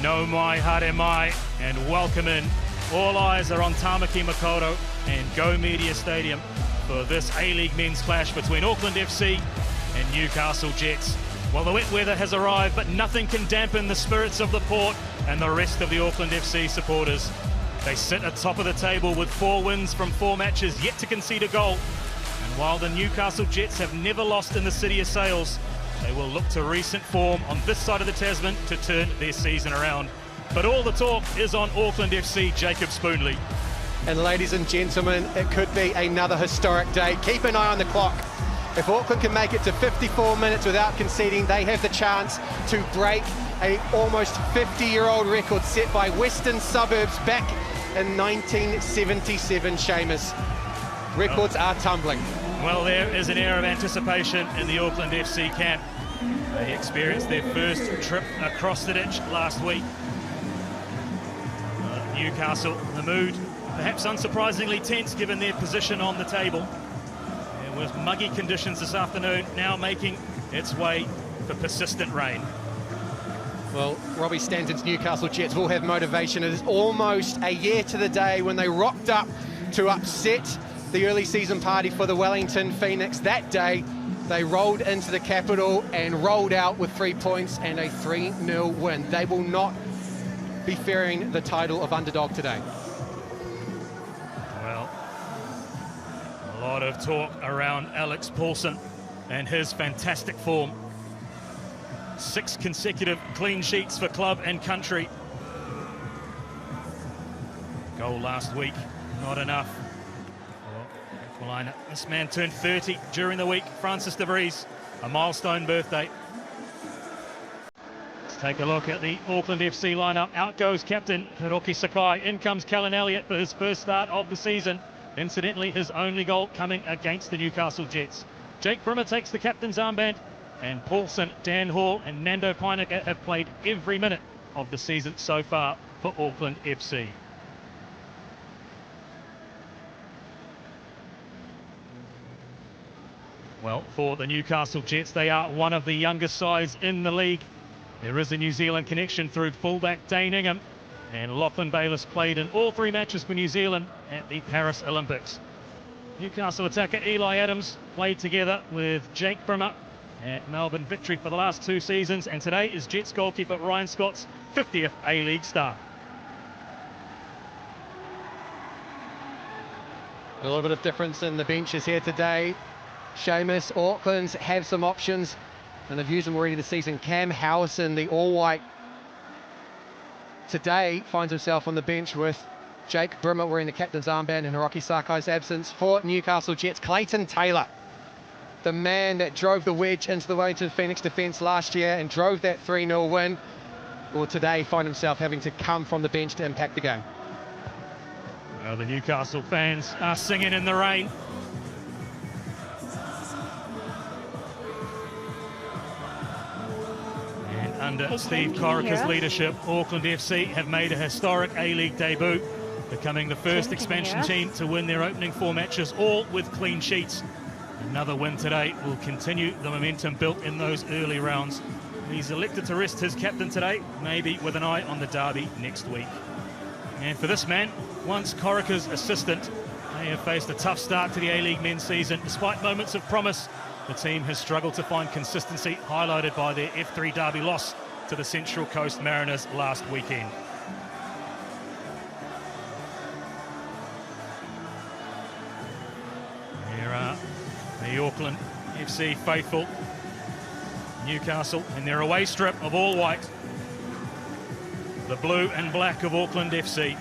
No mai, hare mai, and welcome in. All eyes are on Tamaki Makaurau and Go Media Stadium for this A-League men's clash between Auckland FC and Newcastle Jets. Well, the wet weather has arrived, but nothing can dampen the spirits of the Port and the rest of the Auckland FC supporters. They sit atop of the table with 4 wins from 4 matches, yet to concede a goal. And while the Newcastle Jets have never lost in the City of Sails, they will look to recent form on this side of the Tasman to turn their season around. But all the talk is on Auckland FC, Jacob Spoonley. And ladies and gentlemen, it could be another historic day. Keep an eye on the clock. If Auckland can make it to 54 minutes without conceding, they have the chance to break a almost 50-year-old record set by Western Suburbs back in 1977, Seamus. Records are tumbling. Well, there is an air of anticipation in the Auckland FC camp. They experienced their first trip across the ditch last week. Newcastle, the mood, perhaps unsurprisingly tense given their position on the table. There was muggy conditions this afternoon, now making its way for persistent rain. Well, Robbie Stanton's Newcastle Jets will have motivation. It is almost a year to the day when they rocked up to upset the early season party for the Wellington Phoenix. That day, they rolled into the capital and rolled out with 3 points and a 3-0 win. They will not be fearing the title of underdog today. Well, a lot of talk around Alex Paulson and his fantastic form. 6 consecutive clean sheets for club and country. Goal last week, not enough. This man turned 30 during the week, Francis de Vries, a milestone birthday. Let's take a look at the Auckland FC lineup. Out goes captain Hiroki Sakai. In comes Callan Elliott for his first start of the season. Incidentally, his only goal coming against the Newcastle Jets. Jake Brimmer takes the captain's armband, and Paulson, Dan Hall and Nando Peinecker have played every minute of the season so far for Auckland FC. Well, for the Newcastle Jets, they are one of the youngest sides in the league. There is a New Zealand connection through fullback Dane Ingham, and Lachlan Bayliss played in all 3 matches for New Zealand at the Paris Olympics. Newcastle attacker Eli Adams played together with Jake Brimmer at Melbourne Victory for the last 2 seasons, and today is Jets goalkeeper Ryan Scott's 50th A-League start. A little bit of difference in the benches here today. Seamus, Auckland have some options, and they've used them already this season. Cam Howson, the all-white, today finds himself on the bench with Jake Brimmer wearing the captain's armband in Hiroki Sakai's absence. For Newcastle Jets, Clayton Taylor, the man that drove the wedge into the Wellington Phoenix defence last year and drove that 3-0 win, will today find himself having to come from the bench to impact the game. Well, the Newcastle fans are singing in the rain. Under Steve Corica's leadership, Auckland FC have made a historic A-League debut, becoming the first expansion team to win their opening 4 matches, all with clean sheets. Another win today will continue the momentum built in those early rounds. He's elected to rest his captain today, maybe with an eye on the derby next week. And for this man, once Corica's assistant, they have faced a tough start to the A-League men's season. Despite moments of promise, the team has struggled to find consistency, highlighted by their F3 derby loss to the Central Coast Mariners last weekend. Here are the Auckland FC faithful. Newcastle in their away strip of all white. The blue and black of Auckland FC.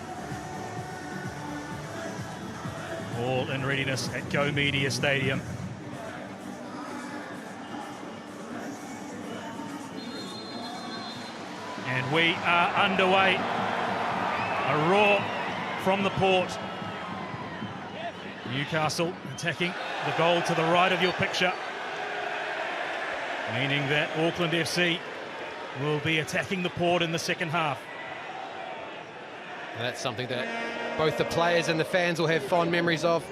All in readiness at Go Media Stadium. And we are underway. A roar from the Port. Newcastle attacking the goal to the right of your picture, meaning that Auckland FC will be attacking the Port in the second half. And that's something that both the players and the fans will have fond memories of.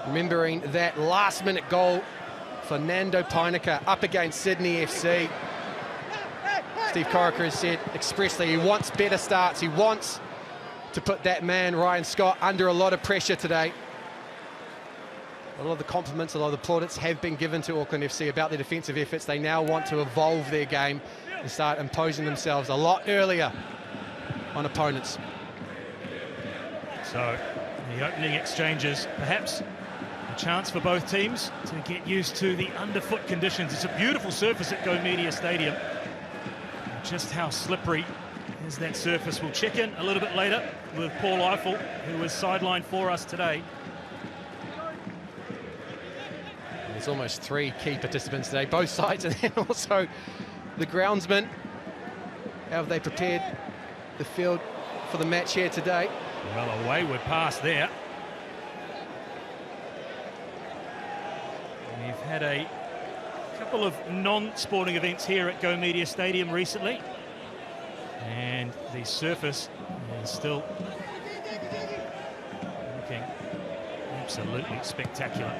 Remembering that last-minute goal for Nando Peinecker up against Sydney FC Steve Corica has said expressly he wants better starts. He wants to put that man, Ryan Scott, under a lot of pressure today. A lot of the compliments, a lot of the plaudits have been given to Auckland FC about their defensive efforts. They now want to evolve their game and start imposing themselves a lot earlier on opponents. So, the opening exchanges, perhaps a chance for both teams to get used to the underfoot conditions. It's a beautiful surface at Go Media Stadium. Just how slippery is that surface? We'll check in a little bit later with Paul Eiffel, who was sidelined for us today. There's almost 3 key participants today, both sides, and then also the groundsman. How have they prepared the field for the match here today? Well, a wayward pass there. We've had a couple of non-sporting events here at Go Media Stadium recently, and the surface is still looking absolutely spectacular.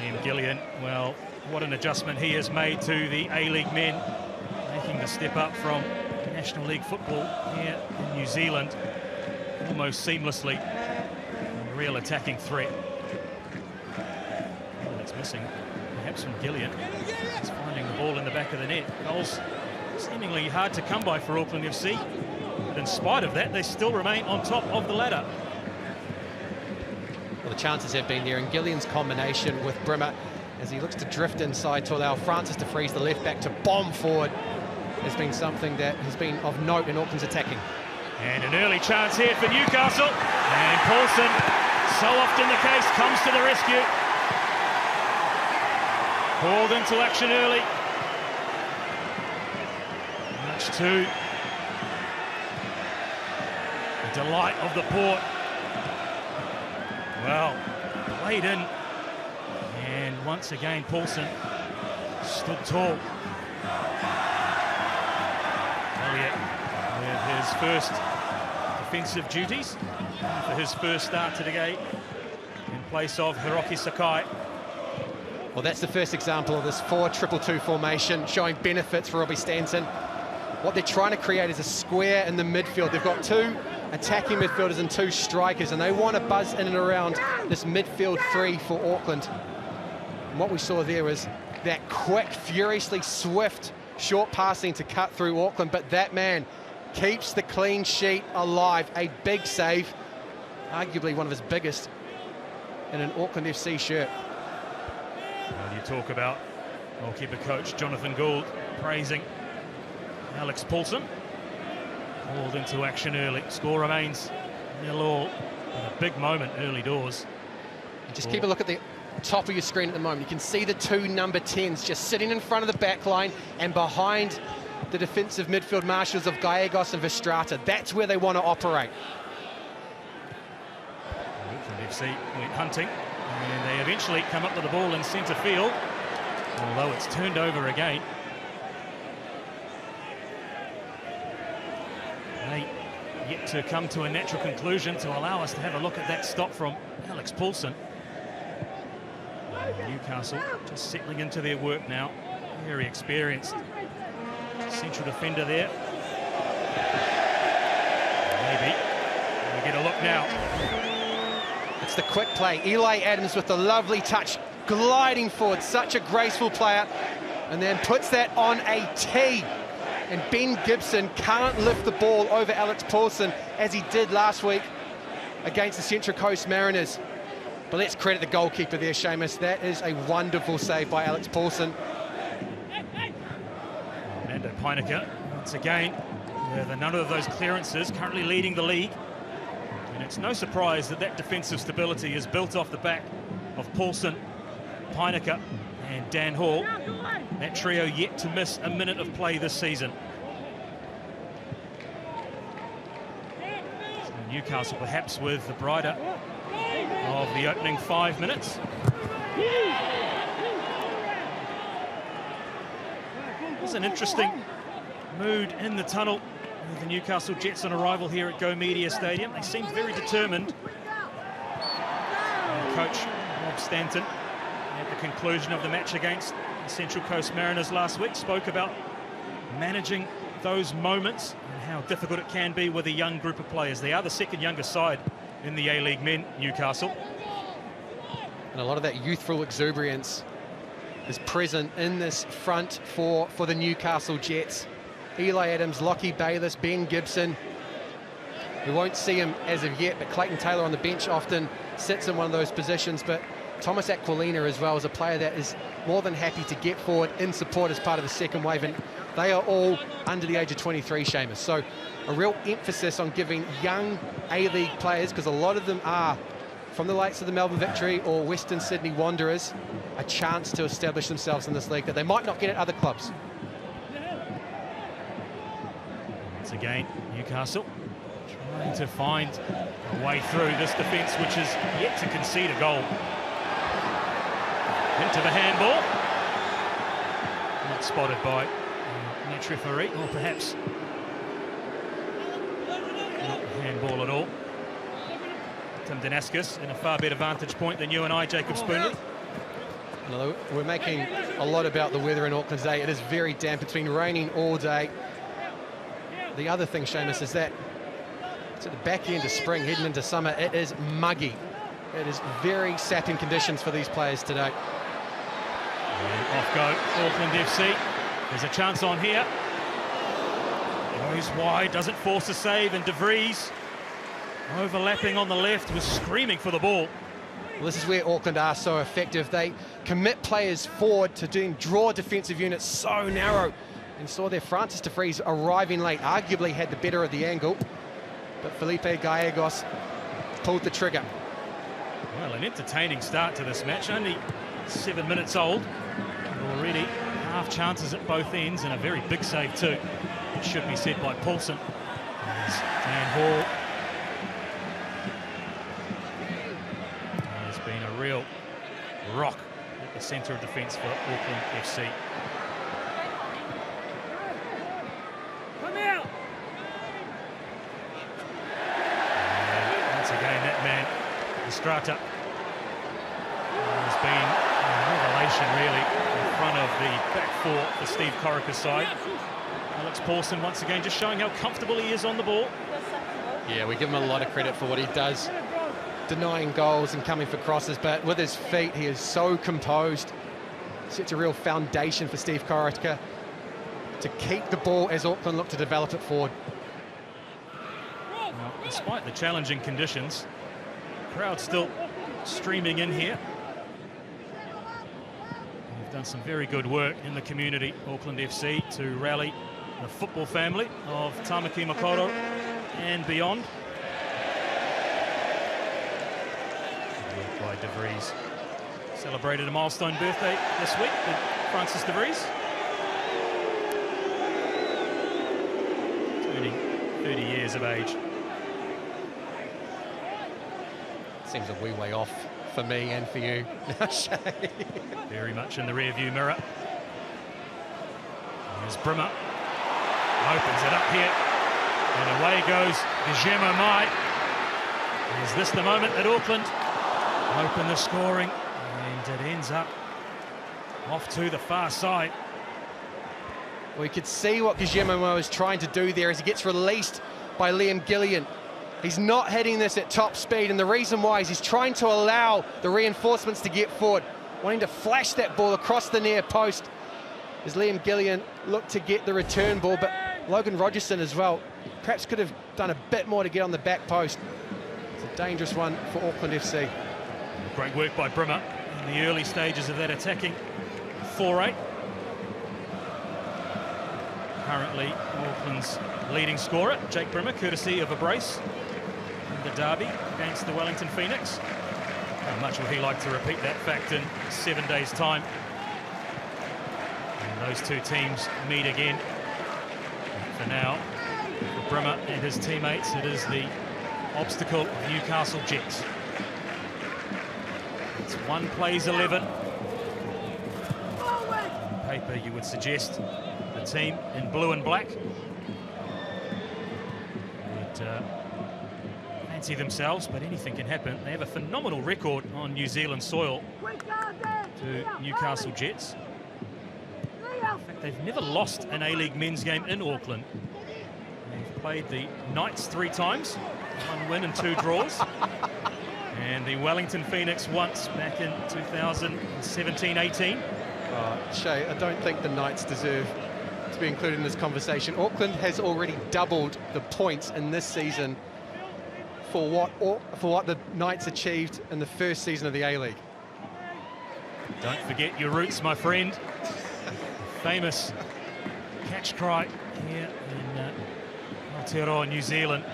Liam Gillian, well, what an adjustment he has made to the A-League men, making the step up from National League football here in New Zealand almost seamlessly. A real attacking threat. Oh, that's missing, perhaps from Gillian. He's finding the ball in the back of the net. Goals seemingly hard to come by for Auckland FC, but in spite of that, they still remain on top of the ladder. Well, the chances have been there, and Gillian's combination with Brimmer as he looks to drift inside to allow Francis to freeze the left back to bomb forward has been something that has been of note in Auckland's attacking. And an early chance here for Newcastle, and Paulson, so often the case, comes to the rescue. Called into action early. Much to the delight of the port. Well, played in, and once again Paulson stood tall. Elliott with his first defensive duties for his first start to the game in place of Hiroki Sakai. Well, that's the first example of this 4-2-2 formation showing benefits for Robbie Stanton. What they're trying to create is a square in the midfield. They've got 2 attacking midfielders and 2 strikers, and they want to buzz in and around this midfield 3 for Auckland. And what we saw there was that quick, furiously swift, short passing to cut through Auckland, but that man keeps the clean sheet alive. A big save, arguably one of his biggest in an Auckland FC shirt. Well, you talk about goalkeeper coach Jonathan Gould praising Alex Paulson. Called into action early. Score remains 0-0. A big moment early doors. Just keep a look at the top of your screen at the moment. You can see the 2 number 10s just sitting in front of the back line and behind the defensive midfield marshals of Gallegos and Verstrata. That's where they want to operate. Auckland FC went hunting, and they eventually come up with the ball in centre field, although it's turned over again. They yet to come to a natural conclusion to allow us to have a look at that stop from Alex Paulson. Newcastle just settling into their work now. Very experienced central defender there. Maybe we get a look now. It's the quick play. Eli Adams with the lovely touch, gliding forward. Such a graceful player, and then puts that on a tee. And Ben Gibson can't lift the ball over Alex Paulson as he did last week against the Central Coast Mariners. But let's credit the goalkeeper there, Seamus. That is a wonderful save by Alex Paulson. Fernando Peinecker, once again, with another of those clearances, currently leading the league. And it's no surprise that that defensive stability is built off the back of Paulson, Peinecker and Dan Hall. That trio yet to miss a minute of play this season. So Newcastle perhaps with the brighter of the opening 5 minutes. There's an interesting mood in the tunnel with the Newcastle Jets on arrival here at Go Media Stadium. They seem very determined. And coach Rob Stanton at the conclusion of the match against Central Coast Mariners last week, spoke about managing those moments and how difficult it can be with a young group of players. They are the second youngest side in the A-League men, Newcastle. And a lot of that youthful exuberance is present in this front for the Newcastle Jets. Eli Adams, Lockie Bayliss, Ben Gibson. We won't see him as of yet, but Clayton Taylor on the bench often sits in one of those positions. But Thomas Aquilina as well is a player that is more than happy to get forward in support as part of the second wave. And they are all under the age of 23, Seamus. So a real emphasis on giving young A-League players, because a lot of them are from the likes of the Melbourne Victory or Western Sydney Wanderers, a chance to establish themselves in this league that they might not get at other clubs. Once again, Newcastle trying to find a way through this defence, which is yet to concede a goal. Into the handball. Not spotted by match referee, or perhaps not handball at all. Tim Danaskis in a far better vantage point than you and I, Jacob Spoonley. Well, we're making a lot about the weather in Auckland today. It is very damp. It's been raining all day. The other thing, Seamus, is that it's at the back end of spring, heading into summer. It is muggy. It is very sapping conditions for these players today. And off go Auckland FC. There's a chance on here. Goes wide, doesn't force a save, and De Vries, overlapping on the left, was screaming for the ball. Well, this is where Auckland are so effective. They commit players forward to draw defensive units so narrow. And saw there Francis De Vries arriving late, arguably had the better of the angle, but Felipe Gallegos pulled the trigger. Well, an entertaining start to this match, only 7 minutes old, and already half chances at both ends, and a very big save too, it should be said, by Paulson. There's Dan Hall. There's been a real rock at the centre of defence for Auckland FC. Strata has been a revelation, really, in front of the back four for Steve Corica's side. Alex Paulson, once again, just showing how comfortable he is on the ball. Yeah, we give him a lot of credit for what he does, denying goals and coming for crosses, but with his feet, he is so composed. Sets a real foundation for Steve Corica to keep the ball as Auckland look to develop it forward. Well, despite the challenging conditions, crowd still streaming in here. They've done some very good work in the community, Auckland FC, to rally the football family of Tamaki Makaurau and beyond. By De Vries. Celebrated a milestone birthday this week with Francis De Vries. Turning 30 years of age. Seems a wee way off for me and for you. Very much in the rear-view mirror. There's Brimmer. Opens it up here. And away goes Guillermo Mai. Is this the moment that Auckland open the scoring? And it ends up off to the far side. We could see what Guillermo Mai is trying to do there as he gets released by Liam Gillian. He's not hitting this at top speed, and the reason why is he's trying to allow the reinforcements to get forward, wanting to flash that ball across the near post as Liam Gillian looked to get the return ball, but Logan Rogerson as well perhaps could have done a bit more to get on the back post. It's a dangerous one for Auckland FC. Great work by Brimmer in the early stages of that attacking foray. Currently Auckland's leading scorer, Jake Brimmer, courtesy of a brace in the derby against the Wellington Phoenix. How much would he like to repeat that fact in 7 days' time? And those two teams meet again. For now, for Brimmer and his teammates, it is the obstacle of Newcastle Jets. It's one plays 11. On paper, you would suggest the team in blue and black would fancy themselves, but anything can happen. They have a phenomenal record on New Zealand soil to Newcastle Jets. they've never lost an A-League men's game in Auckland. They've played the Knights 3 times, 1 win and 2 draws. And the Wellington Phoenix once back in 2017-18. Shay, I don't think the Knights deserve to be included in this conversation. Auckland has already doubled the points in this season for what the Knights achieved in the first season of the A-League. Don't forget your roots, my friend. Famous catch cry here in Aotearoa, New Zealand.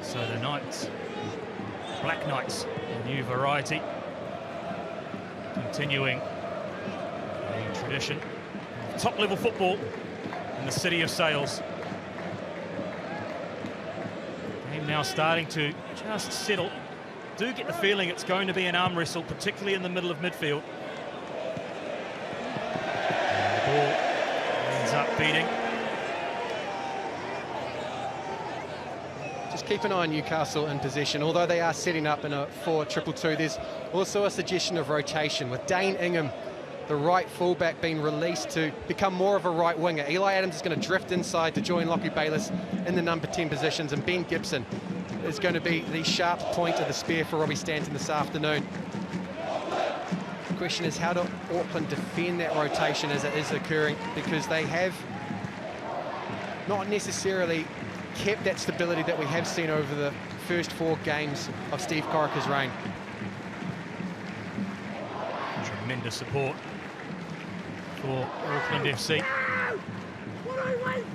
So the Knights, Black Knights, a new variety, continuing the tradition of top-level football in the city of Sails. Game now starting to just settle. Do get the feeling it's going to be an arm wrestle, particularly in the middle of midfield. And the ball ends up beating. Just keep an eye on Newcastle in possession. Although they are setting up in a 4-2-2, there's also a suggestion of rotation, with Dane Ingham, the right fullback, being released to become more of a right winger. Eli Adams is going to drift inside to join Lockie Bayliss in the number 10 positions, and Ben Gibson is going to be the sharp point of the spear for Robbie Stanton this afternoon. The question is, how do Auckland defend that rotation as it is occurring? Because they have not necessarily kept that stability that we have seen over the first 4 games of Steve Corica's reign. Tremendous support for Auckland FC. They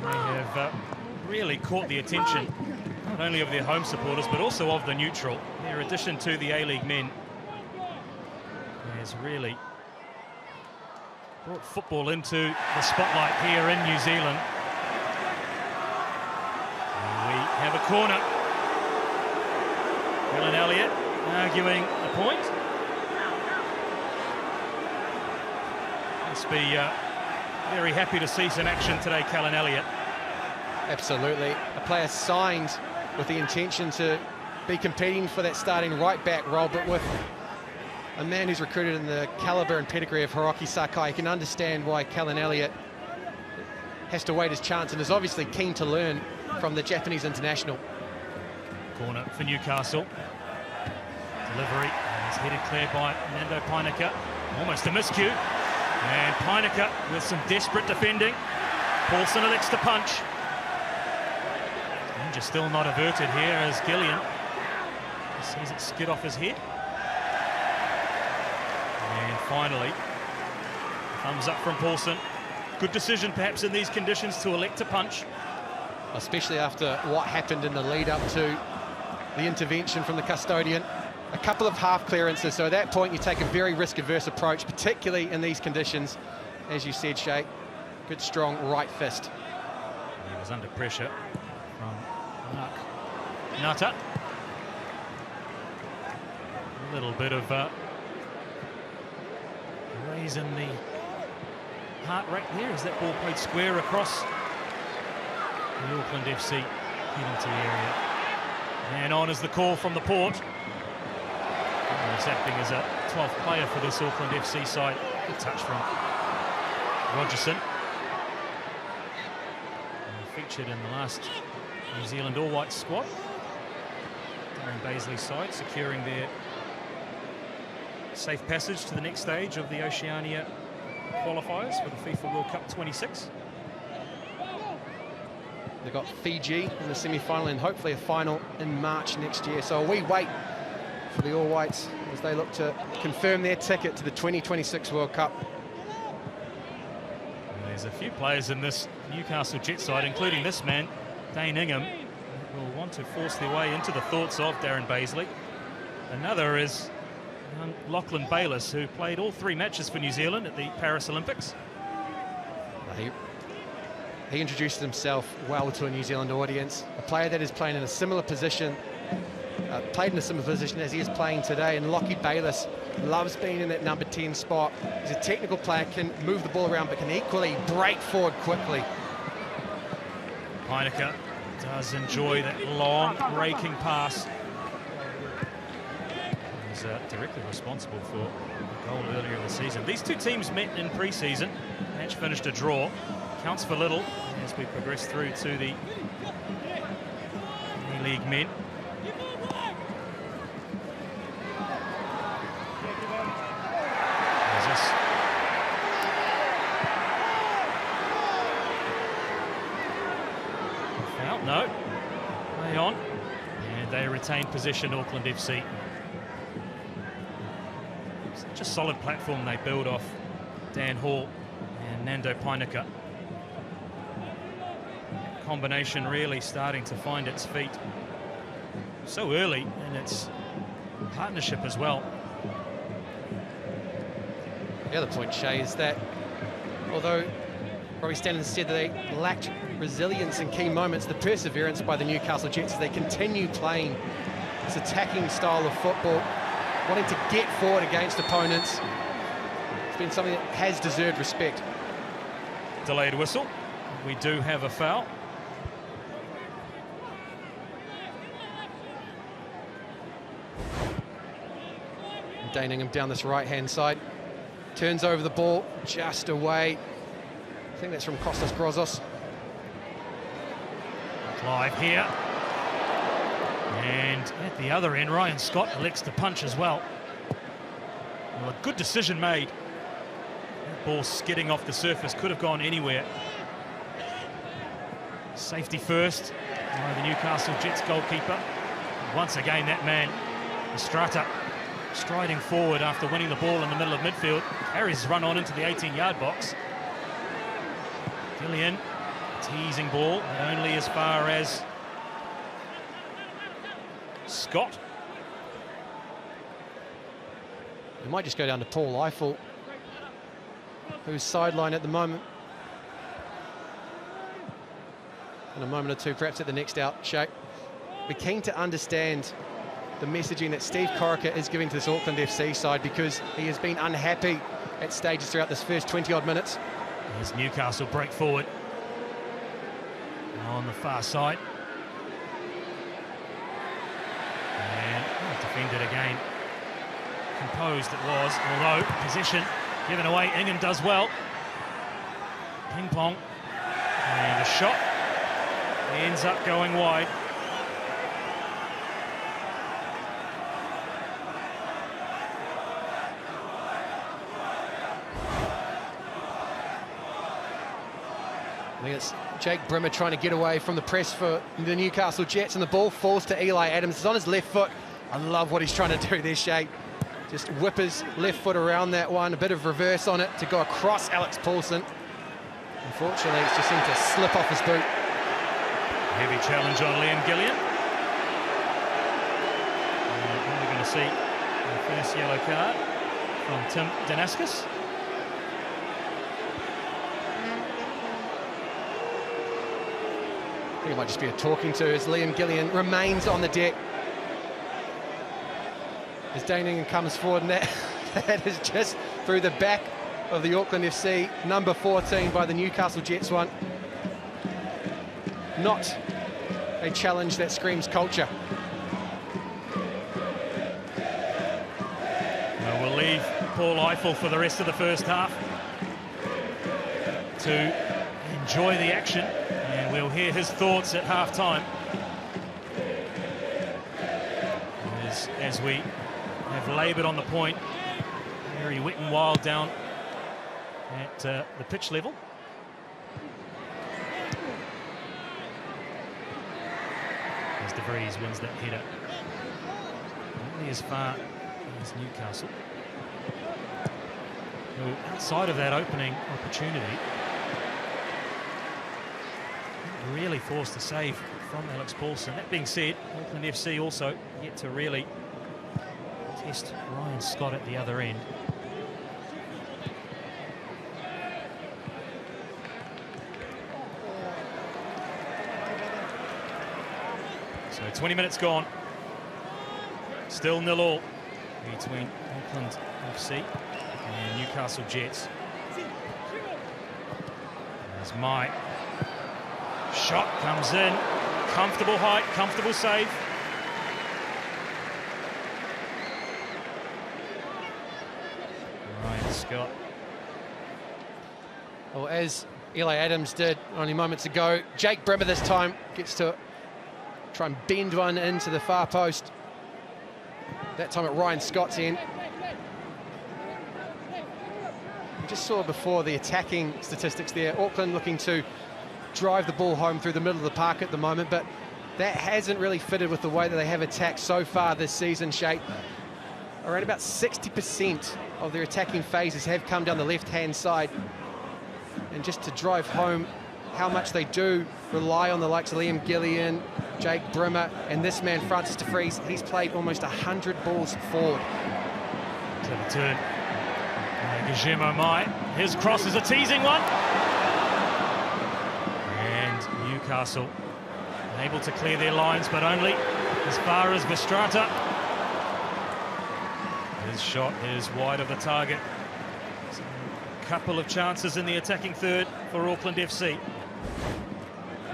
have really caught the attention not only of their home supporters but also of the neutral. Their addition to the A-League men has really brought football into the spotlight here in New Zealand. And we have a corner. Callan Elliott arguing a point. Must be very happy to see some action today, Callan Elliott. Absolutely. A player signed with the intention to be competing for that starting right-back role, but with a man who's recruited in the calibre and pedigree of Hiroki Sakai, you can understand why Callan Elliott has to wait his chance and is obviously keen to learn from the Japanese international. Corner for Newcastle. Delivery, and is headed clear by Nando Painaka. Almost a miscue. And Painaka with some desperate defending. Paulson elects to punch. Danger still not averted here as Gillian sees it skid off his head. And finally, thumbs up from Paulson. Good decision perhaps in these conditions to elect to punch. Especially after what happened in the lead up to the intervention from the custodian. A couple of half clearances, so at that point you take a very risk-averse approach, particularly in these conditions. As you said, Shay, good strong right fist. He was under pressure from Mark Nata. A little bit of raise in the heart rate there as that ball played square across the Auckland FC penalty area. And on is the call from the port. He's acting as a 12th player for this Auckland FC side. Good touch from Rogerson. Featured in the last New Zealand All-White squad. Darren Baisley's side securing their safe passage to the next stage of the Oceania qualifiers for the FIFA World Cup 26. They've got Fiji in the semi-final and hopefully a final in March next year. So we wait for the All-Whites as they look to confirm their ticket to the 2026 World Cup. And there's a few players in this Newcastle Jet side, including this man, Dane Ingham, who will want to force their way into the thoughts of Darren Baisley. Another is Lachlan Bayliss, who played all 3 matches for New Zealand at the Paris Olympics. He introduced himself well to a New Zealand audience. A player that is playing in a similar position, played in a similar position as he is playing today. And Lockie Bayliss loves being in that number 10 spot. He's a technical player, can move the ball around, but can equally break forward quickly. Painaka does enjoy that long raking pass. was directly responsible for the goal earlier in the season. These two teams met in pre-season. Match finished a draw. Counts for little as we progress through to the A-League men. Foul? No. Play on. And they retain possession, Auckland FC. Such a solid platform they build off Dan Hall and Nando Painika. Combination really starting to find its feet so early in its partnership as well. The other point, Shay, is that although Robbie Stanton said that they lacked resilience in key moments, the perseverance by the Newcastle Jets as they continue playing this attacking style of football, wanting to get forward against opponents, it's been something that has deserved respect. Delayed whistle. We do have a foul. Daningham down this right-hand side. Turns over the ball just away. I think that's from Kostas Grozos. Clive here. And at the other end, Ryan Scott elects to punch as well. Well, a good decision made. That ball skidding off the surface, could have gone anywhere. Safety first by the Newcastle Jets goalkeeper. Once again, that man, Estrata, striding forward after winning the ball in the middle of midfield, carries his run on into the 18-yard box. Gillian, teasing ball, but only as far as Scott. It might just go down to Paul Eiffel, who's sidelined at the moment. In a moment or two, perhaps at the next out, Shay. We're keen to understand the messaging that Steve Corica is giving to this Auckland FC side, because he has been unhappy at stages throughout this first 20-odd minutes. As Newcastle break forward on the far side. And defended again. Composed it was, although possession given away. Ingham does well. Ping pong. And a shot ends up going wide. I think it's Jake Brimmer trying to get away from the press for the Newcastle Jets, and the ball falls to Eli Adams. It's on his left foot. I love what he's trying to do there, Shay. Just whip his left foot around that one, a bit of reverse on it to go across Alex Paulson. Unfortunately, it's just seemed to slip off his boot. Heavy challenge on Liam Gillian. And we're going to see the first yellow card from Tim Danaskis. I think it might just be a talking to as Liam Gillian remains on the deck. As Daningham comes forward, and that is just through the back of the Auckland FC, number 14 by the Newcastle Jets one. Not a challenge that screams culture. Well, we'll leave Paul Eiffel for the rest of the first half to enjoy the action, and we'll hear his thoughts at half-time. As we have laboured on the point, very wet and wild down at the pitch level. As De Vries wins that header. Only as far as Newcastle, who, outside of that opening opportunity, really forced a save from Alex Paulson. That being said, Auckland FC also yet to really test Ryan Scott at the other end. So 20 minutes gone. Still 0-0 between Auckland FC and Newcastle Jets. There's Mai. Shot comes in. Comfortable height, comfortable save. Scott. Well, as Eli Adams did only moments ago, Jake Brimmer this time gets to try and bend one into the far post. That time at Ryan Scott's end. We just saw before the attacking statistics there. Auckland looking to drive the ball home through the middle of the park at the moment, but that hasn't really fitted with the way that they have attacked so far this season, Shay. Around about 60% of their attacking phases have come down the left-hand side. And just to drive home how much they do rely on the likes of Liam Gillian, Jake Brimmer, and this man, Francis de Vries. He's played almost 100 balls forward. To the turn. Gajimo Mai. His cross is a teasing one. And Newcastle able to clear their lines, but only as far as Vestrata. His shot is wide of the target. A couple of chances in the attacking third for Auckland FC.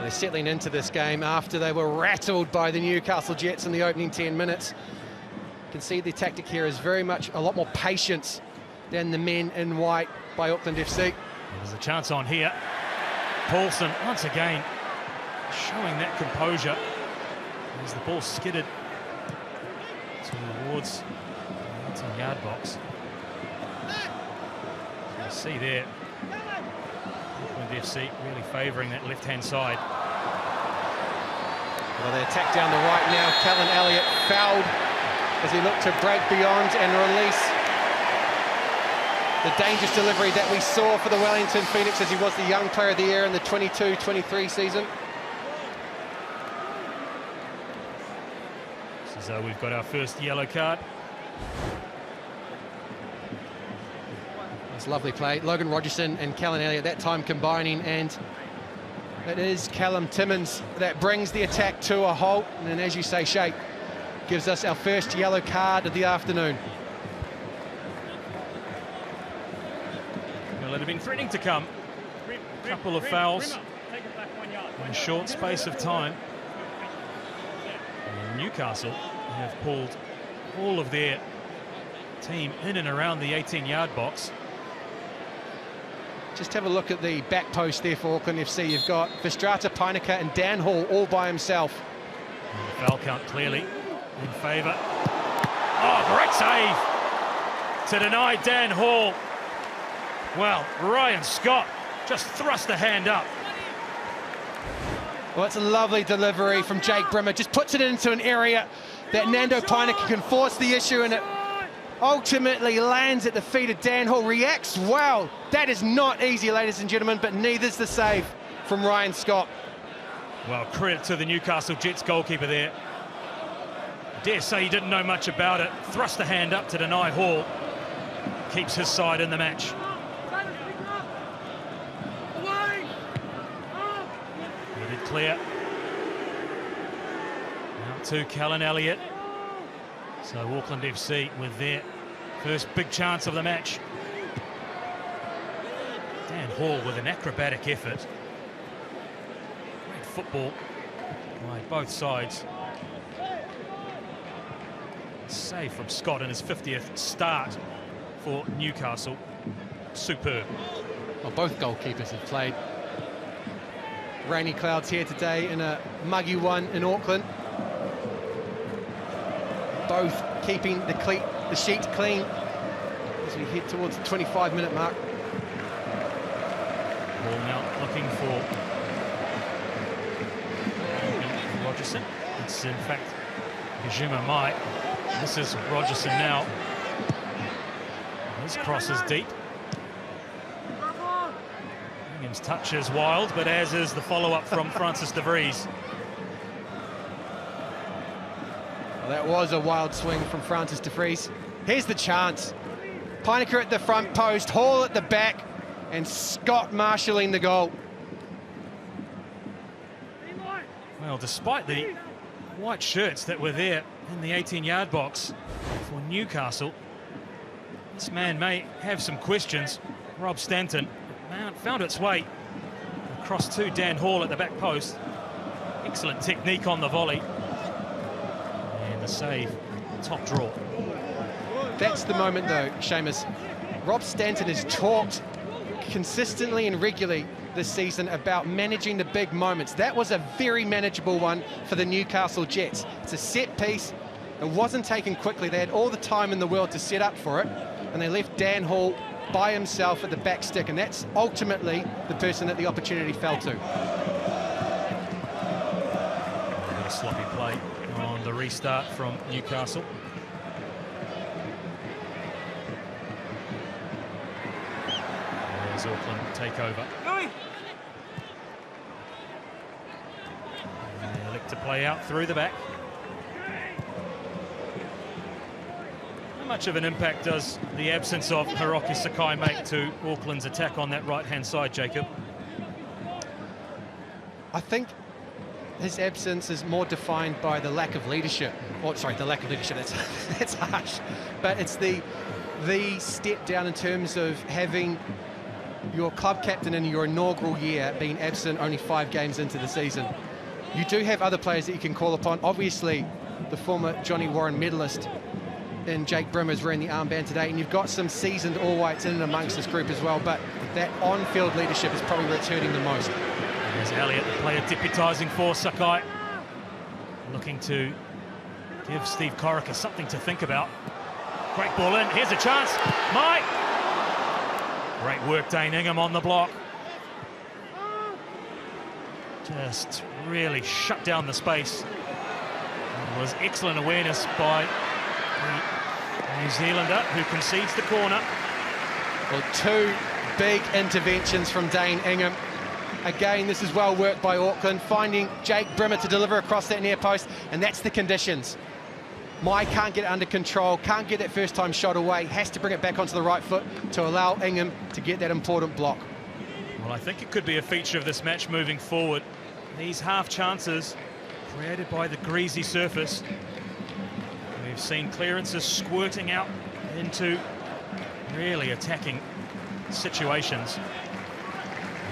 They're settling into this game after they were rattled by the Newcastle Jets in the opening 10 minutes. You can see the tactic here is very much a lot more patience than the men in white by Auckland FC. There's a chance on here. Paulson once again showing that composure as the ball skidded towards the 18-yard box. So you see there, Auckland FC really favouring that left-hand side. Well, they attack down the right now. Callan Elliott fouled as he looked to break beyond and release the dangerous delivery that we saw for the Wellington Phoenix as he was the young player of the year in the 22-23 season. So we've got our first yellow card. That's a lovely play. Logan Rogerson and Callan Elliott that time combining, and it is Callum Timmins that brings the attack to a halt. And then, as you say, Shay, gives us our first yellow card of the afternoon. Well, it had been threatening to come. A couple of fouls in a short space of time. And Newcastle have pulled all of their team in and around the 18-yard box. Just have a look at the back post there for Auckland FC. You've got Vestrata, Painika and Dan Hall all by himself. And the foul count clearly in favour. Oh, great save to deny Dan Hall. Well, Ryan Scott just thrust a hand up. Well, it's a lovely delivery from Jake Brimmer. Just puts it into an area that Nando Painika can force the issue, and it ultimately lands at the feet of Dan Hall. Reacts well. That is not easy, ladies and gentlemen, but neither's the save from Ryan Scott. Well, credit to the Newcastle Jets goalkeeper there. Dare say he didn't know much about it. Thrust the hand up to deny Hall. Keeps his side in the match. Headed clear. Out to Callan Elliott. So Auckland FC with their first big chance of the match. Dan Hall with an acrobatic effort. Great football by both sides. Save from Scott in his 50th start for Newcastle. Superb. Well, both goalkeepers have played. Rainy clouds here today in a muggy one in Auckland. Both keeping the sheet clean as we head towards the 25-minute mark. Ball now looking for Rogerson. It's in fact Gajimo Mai. This is Rogerson now. His cross is deep. Ingham's touch is wild, but as is the follow-up from Francis de Vries. Well, that was a wild swing from Francis de Vries. Here's the chance. Painika at the front post, Hall at the back, and Scott marshalling the goal. Well, despite the white shirts that were there in the 18-yard box for Newcastle, this man may have some questions. Rob Stanton found its way across to Dan Hall at the back post. Excellent technique on the volley. And the save, top draw. That's the moment, though, Seamus, Rob Stanton has talked consistently and regularly this season about managing the big moments. That was a very manageable one for the Newcastle Jets. It's a set piece. It wasn't taken quickly. They had all the time in the world to set up for it, and they left Dan Hall by himself at the back stick, and that's ultimately the person that the opportunity fell to. A sloppy play on the restart from Newcastle. There's Auckland take over. And they look to play out through the back. How much of an impact does the absence of Hiroki Sakai make to Auckland's attack on that right-hand side, Jacob? I think his absence is more defined by the lack of leadership. Oh, sorry, the lack of leadership, that's harsh. But it's the step down in terms of having your club captain in your inaugural year being absent only 5 games into the season. You do have other players that you can call upon. Obviously, the former Johnny Warren medalist in Jake Brimmer's wearing the armband today, and you've got some seasoned all-whites in and amongst this group as well, but that on-field leadership is probably where it's hurting the most. There's Elliott, the player deputising for Sakai, looking to give Steve Corica something to think about. Great ball in, here's a chance, Mike! Great work, Dane Ingham on the block. Just really shut down the space. It was excellent awareness by the New Zealander who concedes the corner. Well, 2 big interventions from Dane Ingham. Again, this is well worked by Auckland, finding Jake Brimmer to deliver across that near post, and that's the conditions. Mai can't get it under control, can't get that first time shot away, has to bring it back onto the right foot to allow Ingham to get that important block. Well, I think it could be a feature of this match moving forward. These half chances created by the greasy surface. We've seen clearances squirting out into really attacking situations.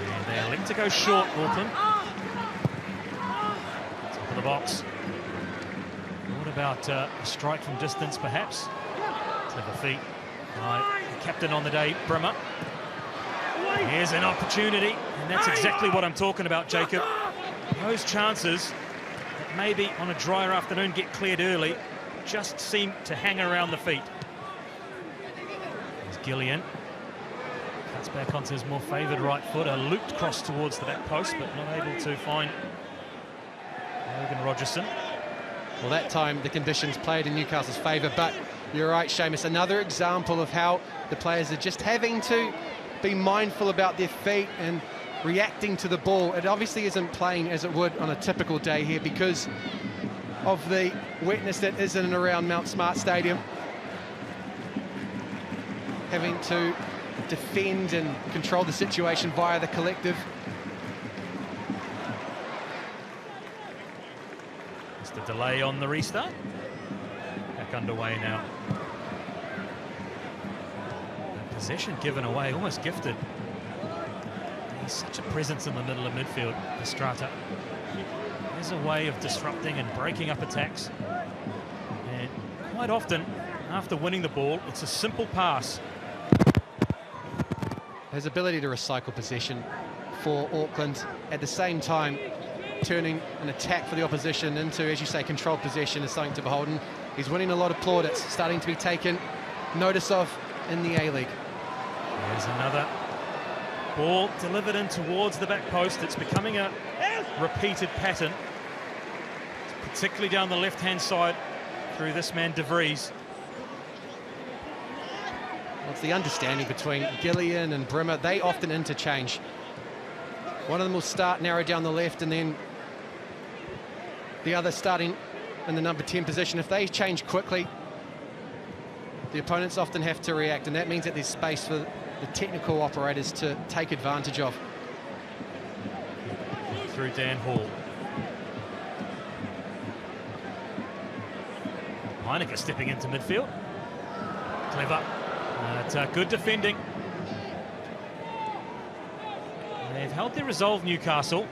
And they elect to go short, Auckland. Top of the box. What about a strike from distance, perhaps? Clever feet by the captain on the day, Brimmer. Here's an opportunity, and that's exactly what I'm talking about, Jacob. Those chances that maybe on a drier afternoon get cleared early just seem to hang around the feet. There's Gillian. Cuts back onto his more favoured right foot. A looped cross towards the back post, but not able to find Logan Rogerson. Well, that time the conditions played in Newcastle's favour, but you're right, Seamus. Another example of how the players are just having to be mindful about their feet and reacting to the ball. It obviously isn't playing as it would on a typical day here because of the wetness that is in and around Mount Smart Stadium. Having to defend and control the situation via the collective. Just a delay on the restart. Back underway now. Possession given away, almost gifted. He's such a presence in the middle of midfield, Estrata. There's a way of disrupting and breaking up attacks. And quite often, after winning the ball, it's a simple pass. His ability to recycle possession for Auckland, at the same time turning an attack for the opposition into, as you say, controlled possession is something to behold. And he's winning a lot of plaudits, starting to be taken notice of in the A-League. There's another ball delivered in towards the back post. It's becoming a repeated pattern, particularly down the left-hand side through this man, De Vries. It's the understanding between Gillian and Brimmer. They often interchange. One of them will start narrow down the left and then the other starting in the number 10 position. If they change quickly, the opponents often have to react, and that means that there's space for the technical operators to take advantage of. Through Dan Hall. Heineke stepping into midfield. Clever. But good defending. They've held their resolve, Newcastle.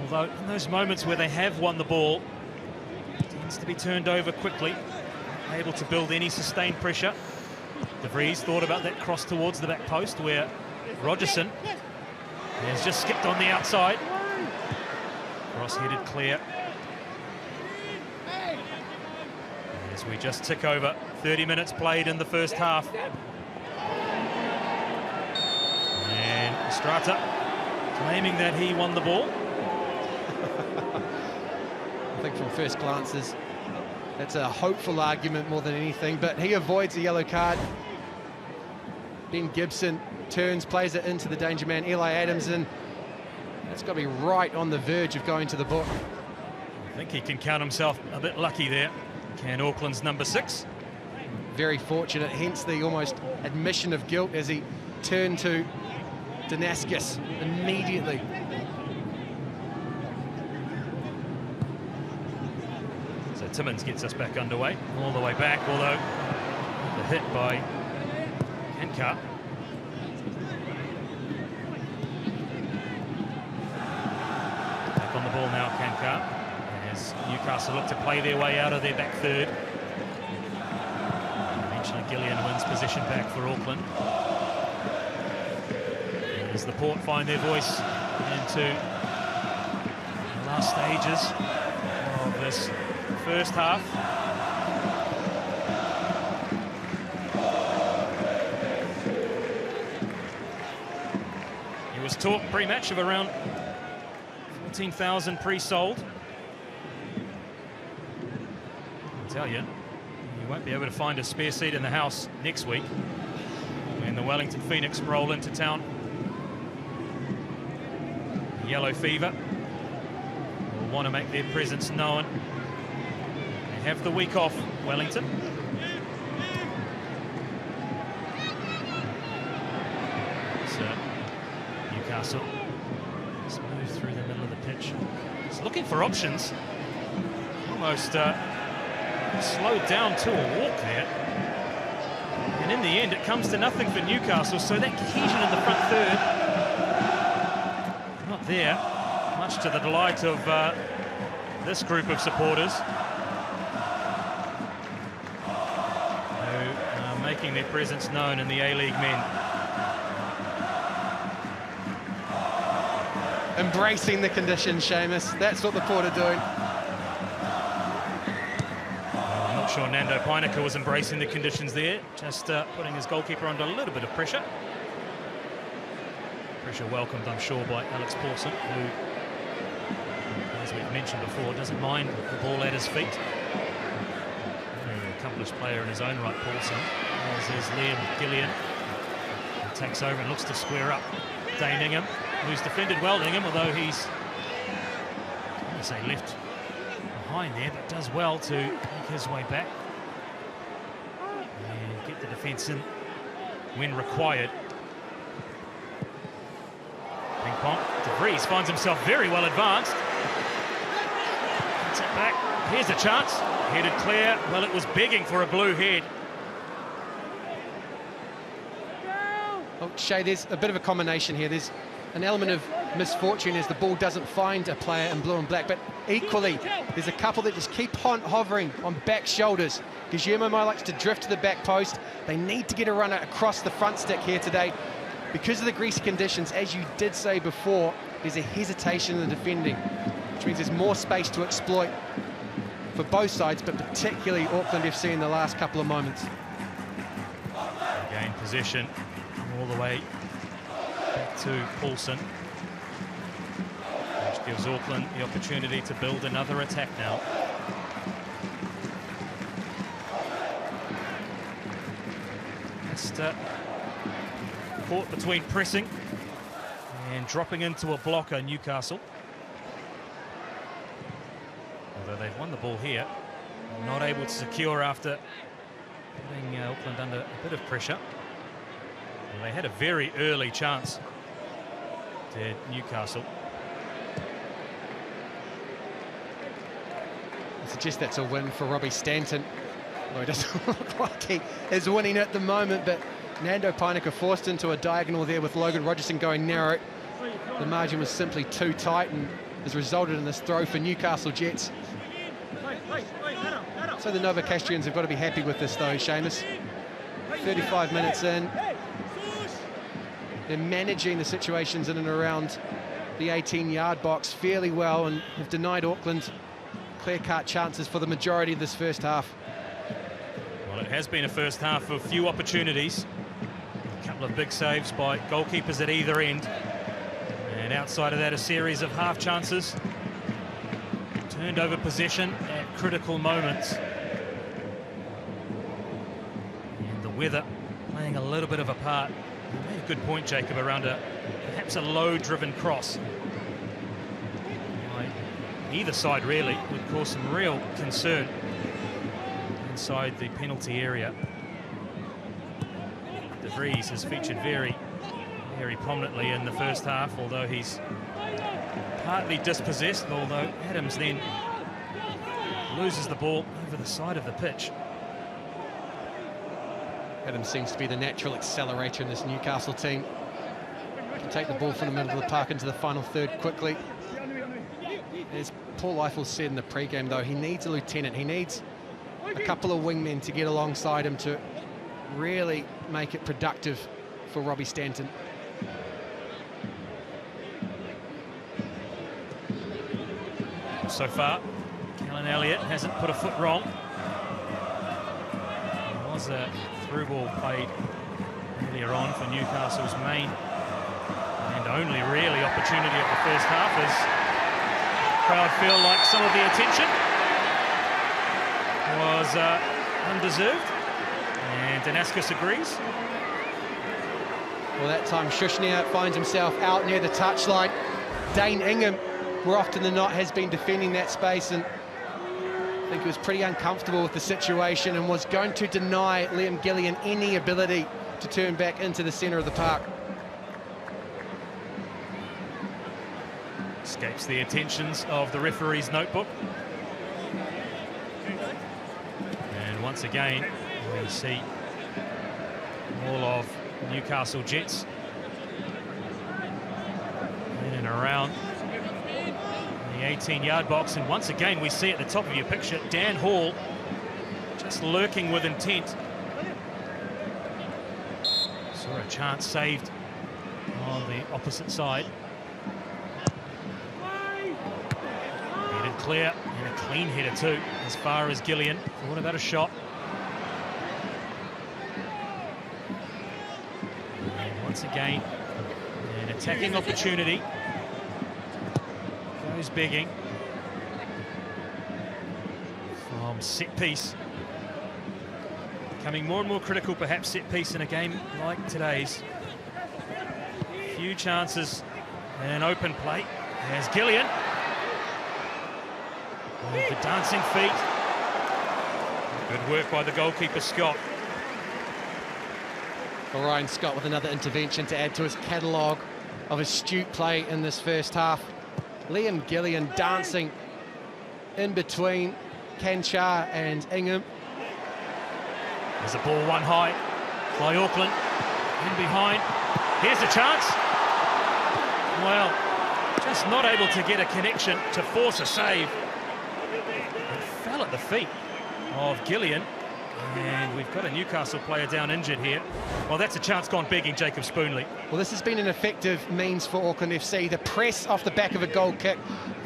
Although in those moments where they have won the ball, it tends to be turned over quickly. Able to build any sustained pressure. De Vries thought about that cross towards the back post where Rogerson has just skipped on the outside. Cross headed clear. As we just tick over 30 minutes played in the first half. And Strata claiming that he won the ball. I think from first glances, that's a hopeful argument more than anything, but he avoids a yellow card. Ben Gibson turns, plays it into the danger man, Eli Adams, and that's got to be right on the verge of going to the book. I think he can count himself a bit lucky there. Can Auckland's number 6. Very fortunate, hence the almost admission of guilt as he turned to Damascus immediately. So Timmins gets us back underway, all the way back, although the hit by Kankar. Back on the ball now, Kankar, as Newcastle look to play their way out of their back third. Eventually Gillian wins possession back for Auckland. As the Port find their voice into the last stages of this first half. He was talk pre-match of around 14,000 pre-sold. I'll tell you, you won't be able to find a spare seat in the house next week when the Wellington Phoenix roll into town. Yellow fever will want to make their presence known. They have the week off, Wellington. So Newcastle smooth through the middle of the pitch. It's looking for options. Almost slowed down to a walk there. And in the end, it comes to nothing for Newcastle. So that cohesion in the front third, not there, much to the delight of this group of supporters who are making their presence known in the A-League men. Embracing the conditions, Seamus. That's what the Port are doing. I'm not sure Nando Peinecker was embracing the conditions there, just putting his goalkeeper under a little bit of pressure. Pressure welcomed, I'm sure, by Alex Paulson, who, as we've mentioned before, doesn't mind the ball at his feet. Very accomplished player in his own right, Paulson, as is Liam Gillian, who takes over and looks to square up Dane Ingham, who's defended well, Ingham, although he's, I want to say, left behind there, but does well to make his way back and get the defence in when required. Ping pong. De Vries finds himself very well advanced. Gets it back. Here's a chance. Headed clear. Well, it was begging for a blue head. Oh, Shay, there's a bit of a combination here. There's an element of misfortune as the ball doesn't find a player in blue and black, but equally, there's a couple that just keep on hovering on back shoulders. Guillermo likes to drift to the back post. They need to get a runner across the front stick here today. Because of the greasy conditions, as you did say before, there's a hesitation in the defending, which means there's more space to exploit for both sides, but particularly Auckland FC in the last couple of moments. Again, possession all the way back to Paulson, which gives Auckland the opportunity to build another attack now. Just caught between pressing and dropping into a blocker, Newcastle. Although they've won the ball here, not able to secure after putting Auckland under a bit of pressure. Well, they had a very early chance, did Newcastle. I suggest that's a win for Robbie Stanton. Well, it doesn't look like he is winning at the moment, but Nando Peinecker forced into a diagonal there with Logan Rogerson going narrow. The margin was simply too tight and has resulted in this throw for Newcastle Jets. So the Novocastrians have got to be happy with this though, Seamus. 35 minutes in. They're managing the situations in and around the 18-yard box fairly well and have denied Auckland clear-cut chances for the majority of this first half. Well, it has been a first half of few opportunities. A couple of big saves by goalkeepers at either end. And outside of that, a series of half chances. Turned over possession at critical moments. And the weather playing a little bit of a part. You made a good point, Jacob, around perhaps a low-driven cross. By either side, really, would cause some real concern inside the penalty area. De Vries has featured very prominently in the first half, although he's partly dispossessed, although Adams then loses the ball over the side of the pitch. Adams seems to be the natural accelerator in this Newcastle team. Can take the ball from the middle of the park into the final third quickly. As Paul Eiffel said in the pre-game, though, he needs a lieutenant. He needs a couple of wingmen to get alongside him to really make it productive for Robbie Stanton. So far, Callan Elliott hasn't put a foot wrong. There was a through ball played earlier on for Newcastle's main and only really opportunity of the first half, as the crowd feel like some of the attention was undeserved, and Danaskis agrees. Well, that time Shushnia finds himself out near the touchline. Dane Ingham, more often than not, has been defending that space, and I think he was pretty uncomfortable with the situation and was going to deny Liam Gillian any ability to turn back into the centre of the park. Escapes the attentions of the referee's notebook. And once again, we see all of Newcastle Jets in and around the 18-yard box, and once again we see at the top of your picture Dan Hall just lurking with intent. Saw a chance saved on the opposite side. Headed clear, and a clean header too, as far as Gillian. Thought about a shot. And once again, an attacking opportunity. Goes begging from set piece. Becoming more and more critical, perhaps, set piece in a game like today's. Few chances and an open play. There's Gillian. With the dancing feet. Good work by the goalkeeper, Scott. Well, Ryan Scott with another intervention to add to his catalogue of astute play in this first half. Liam Gillian dancing in between Kanchar and Ingham. There's a ball one high by Auckland. In behind. Here's a chance. Well, just not able to get a connection to force a save. It fell at the feet of Gillian. And we've got a Newcastle player down injured here. Well, that's a chance gone begging, Jacob Spoonley. Well, this has been an effective means for Auckland FC. The press off the back of a goal kick,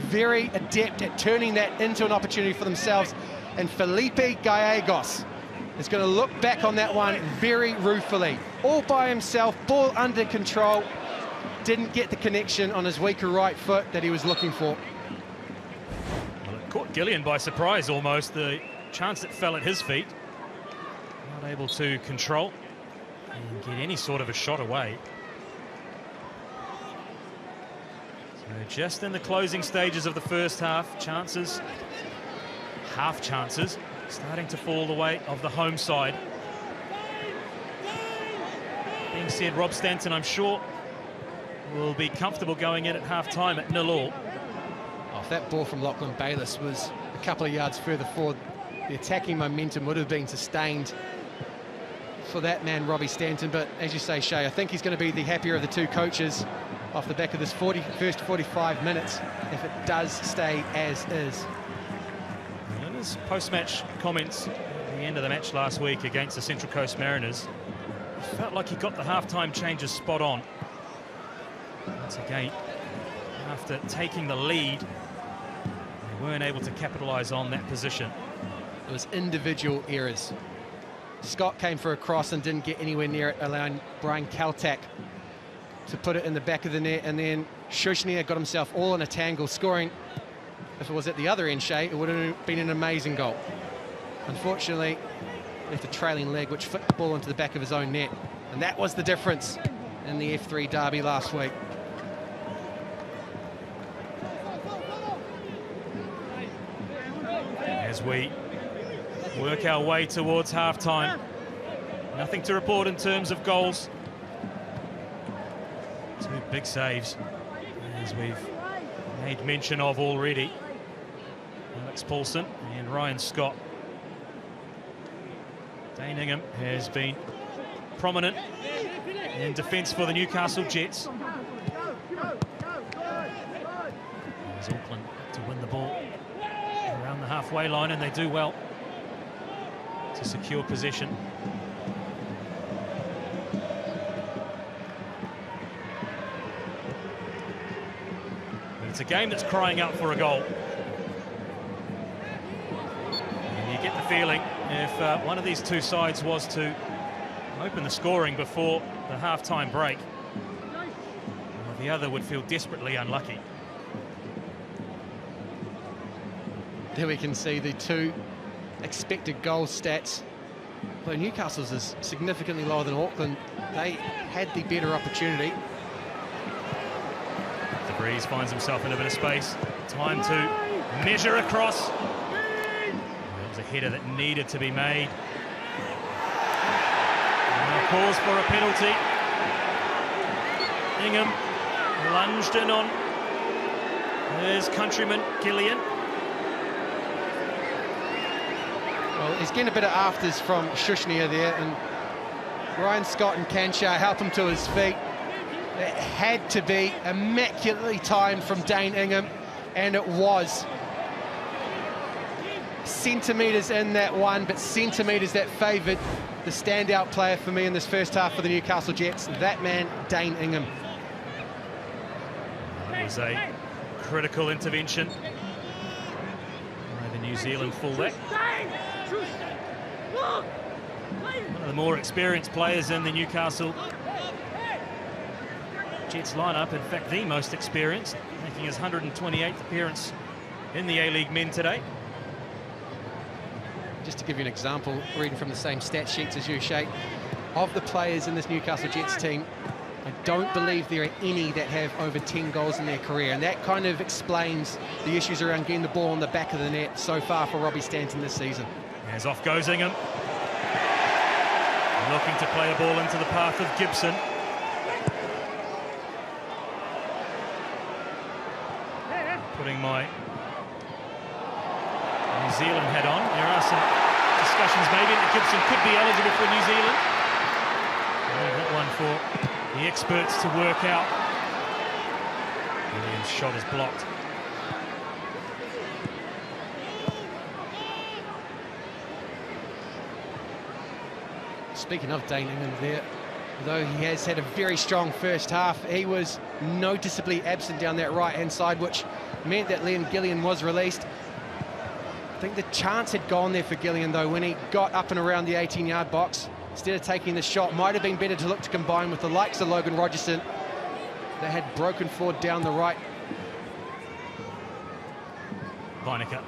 very adept at turning that into an opportunity for themselves. And Felipe Gallegos is going to look back on that one very ruefully. All by himself, ball under control. Didn't get the connection on his weaker right foot that he was looking for. Well, it caught Gillian by surprise almost, the chance that fell at his feet. Not able to control and get any sort of a shot away. So just in the closing stages of the first half, chances, half chances, starting to fall the way of the home side. Being said, Rob Stanton, I'm sure, will be comfortable going in at half-time at 0-0. Oh, if that ball from Lachlan Bayliss was a couple of yards further forward, the attacking momentum would have been sustained for that man, Robbie Stanton. But as you say, Shay, I think he's going to be the happier of the two coaches off the back of this first 45 minutes, if it does stay as is. And his post-match comments at the end of the match last week against the Central Coast Mariners, felt like he got the half-time changes spot on. Once again, after taking the lead, they weren't able to capitalise on that position. It was individual errors. Scott came for a cross and didn't get anywhere near it, allowing Brian Kaltak to put it in the back of the net, and then Shushnia got himself all in a tangle, scoring. If it was at the other end, Shay, it would have been an amazing goal. Unfortunately, left a trailing leg, which flicked the ball into the back of his own net, and that was the difference in the F3 derby last week. As we work our way towards half-time, nothing to report in terms of goals. Two big saves, as we've made mention of already. Alex Paulson and Ryan Scott. Dane Ingham has been prominent in defence for the Newcastle Jets. As Auckland to win the ball around the halfway line, and they do well to secure possession. It's a game that's crying out for a goal. And you get the feeling if one of these two sides was to open the scoring before the half-time break, well, the other would feel desperately unlucky. There we can see the two expected goal stats. Though Newcastle's is significantly lower than Auckland, they had the better opportunity. De Vries finds himself in a bit of space. Time to measure across. That was a header that needed to be made. And a cause for a penalty. Ingham lunged in on his countryman Gillian. Well, he's getting a bit of afters from Shushnia there, and Ryan Scott and Canchar help him to his feet. It had to be immaculately timed from Dane Ingham, and it was. Centimetres in that one, but centimetres that favoured the standout player for me in this first half for the Newcastle Jets, that man, Dane Ingham. It was a critical intervention by the New Zealand fullback. One of the more experienced players in the Newcastle Jets lineup, in fact the most experienced, making his 128th appearance in the A-League men today. Just to give you an example, reading from the same stat sheets as you, Shay, of the players in this Newcastle Jets team, I don't believe there are any that have over 10 goals in their career, and that kind of explains the issues around getting the ball on the back of the net so far for Robbie Stanton this season. As off goes Ingham, looking to play a ball into the path of Gibson. Putting my New Zealand hat on. There are some discussions maybe that Gibson could be eligible for New Zealand. That one for the experts to work out. Williams' shot is blocked. Speaking of Dane Ingham there, though he has had a very strong first half, he was noticeably absent down that right-hand side, which meant that Liam Gillian was released. I think the chance had gone there for Gillian, though, when he got up and around the 18-yard box. Instead of taking the shot, might have been better to look to combine with the likes of Logan Rogerson. They had broken forward down the right. Weinecker.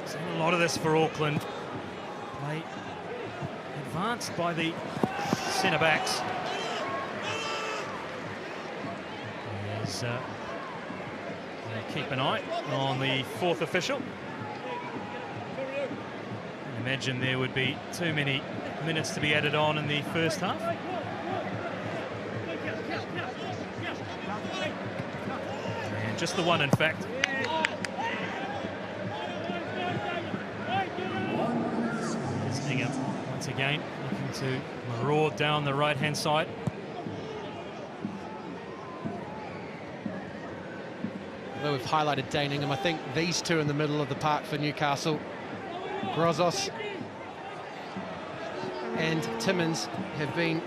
Seen a lot of this for Auckland. Play advanced by the centre-backs. Keep an eye on the fourth official. I imagine there would be too many minutes to be added on in the first half. And just the one, in fact. There's Ingham once again looking to maraud down the right-hand side. although we've highlighted Dane Ingham, I think these two in the middle of the park for Newcastle, Grozos and Timmins, have been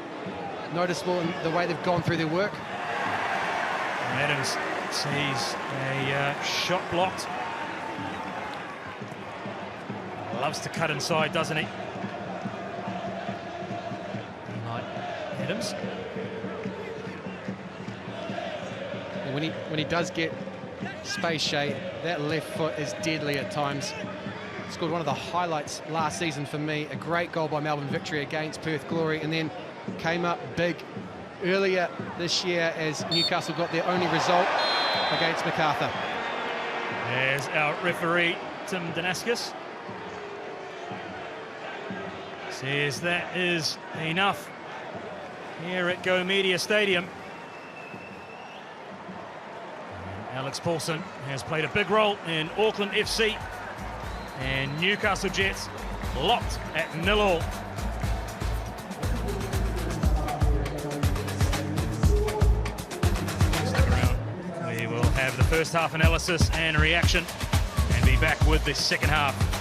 noticeable in the way they've gone through their work. Adams sees a shot blocked. Loves to cut inside, doesn't he? Adams. When he does get space, Shay, that left foot is deadly at times. Scored one of the highlights last season for me, a great goal by Melbourne Victory against Perth Glory, and then came up big earlier this year as Newcastle got their only result against Macarthur. There's our referee, Tim Danaskis. Says that is enough here at Go Media Stadium. Alex Paulson has played a big role in Auckland FC, and Newcastle Jets locked at 0-0. Stick around. We will have the first half analysis and reaction and be back with the second half.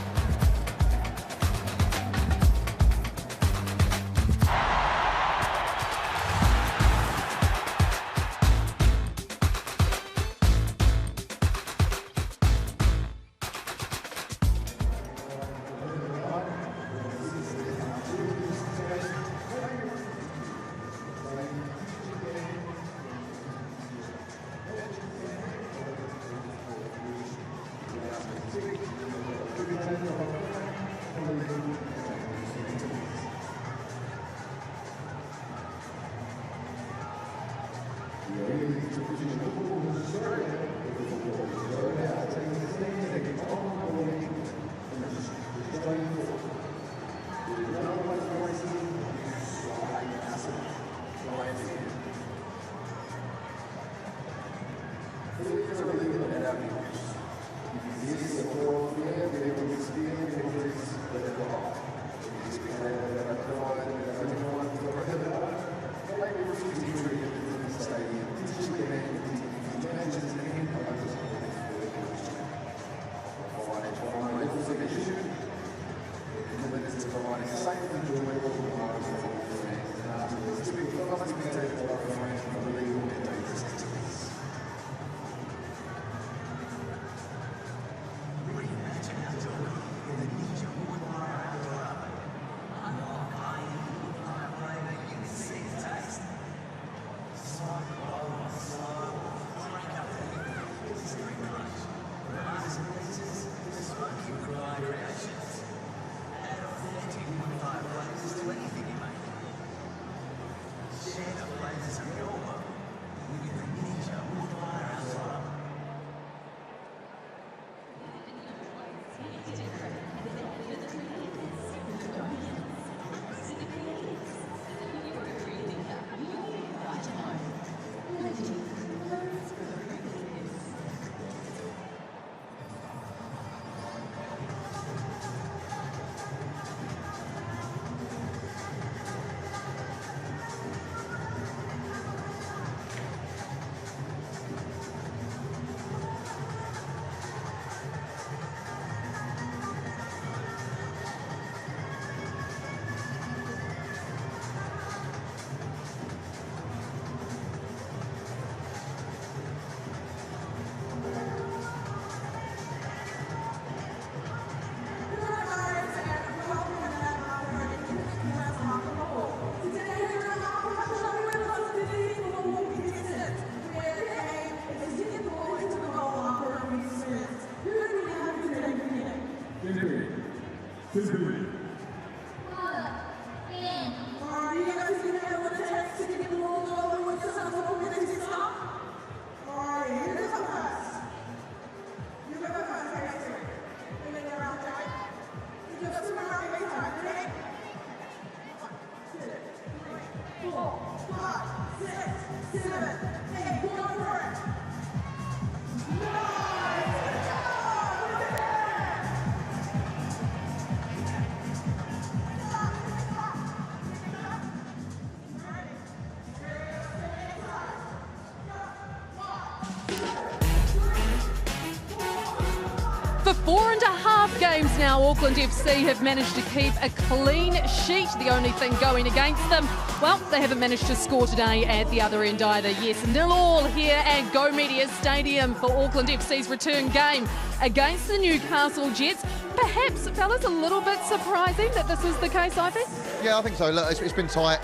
4.5 games now, Auckland FC have managed to keep a clean sheet. The only thing going against them, well, they haven't managed to score today at the other end either. Yes, 0-0 here at Go Media Stadium for Auckland FC's return game against the Newcastle Jets. Perhaps, fellas, a little bit surprising that this is the case, Ivy? Yeah, I think so. Look, it's been tight.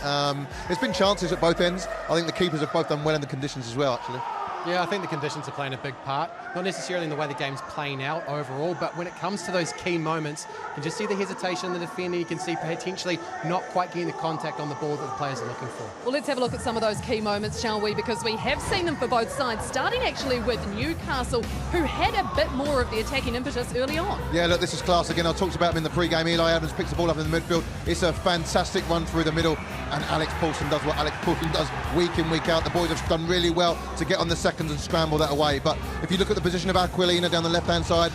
There's been chances at both ends. I think the keepers have both done well in the conditions as well, actually. Yeah, I think the conditions are playing a big part. Not necessarily in the way the game's playing out overall, but when it comes to those key moments, you can just see the hesitation in the defender. You can see potentially not quite getting the contact on the ball that the players are looking for. Well, let's have a look at some of those key moments, shall we? Because we have seen them for both sides, starting actually with Newcastle, who had a bit more of the attacking impetus early on. Yeah, look, this is class again. I talked about him in the pre-game. Eli Adams picks the ball up in the midfield. It's a fantastic run through the middle, and Alex Paulson does what Alex Paulson does week in, week out. The boys have done really well to get on the seconds and scramble that away. But if you look at the position of Aquilina down the left-hand side,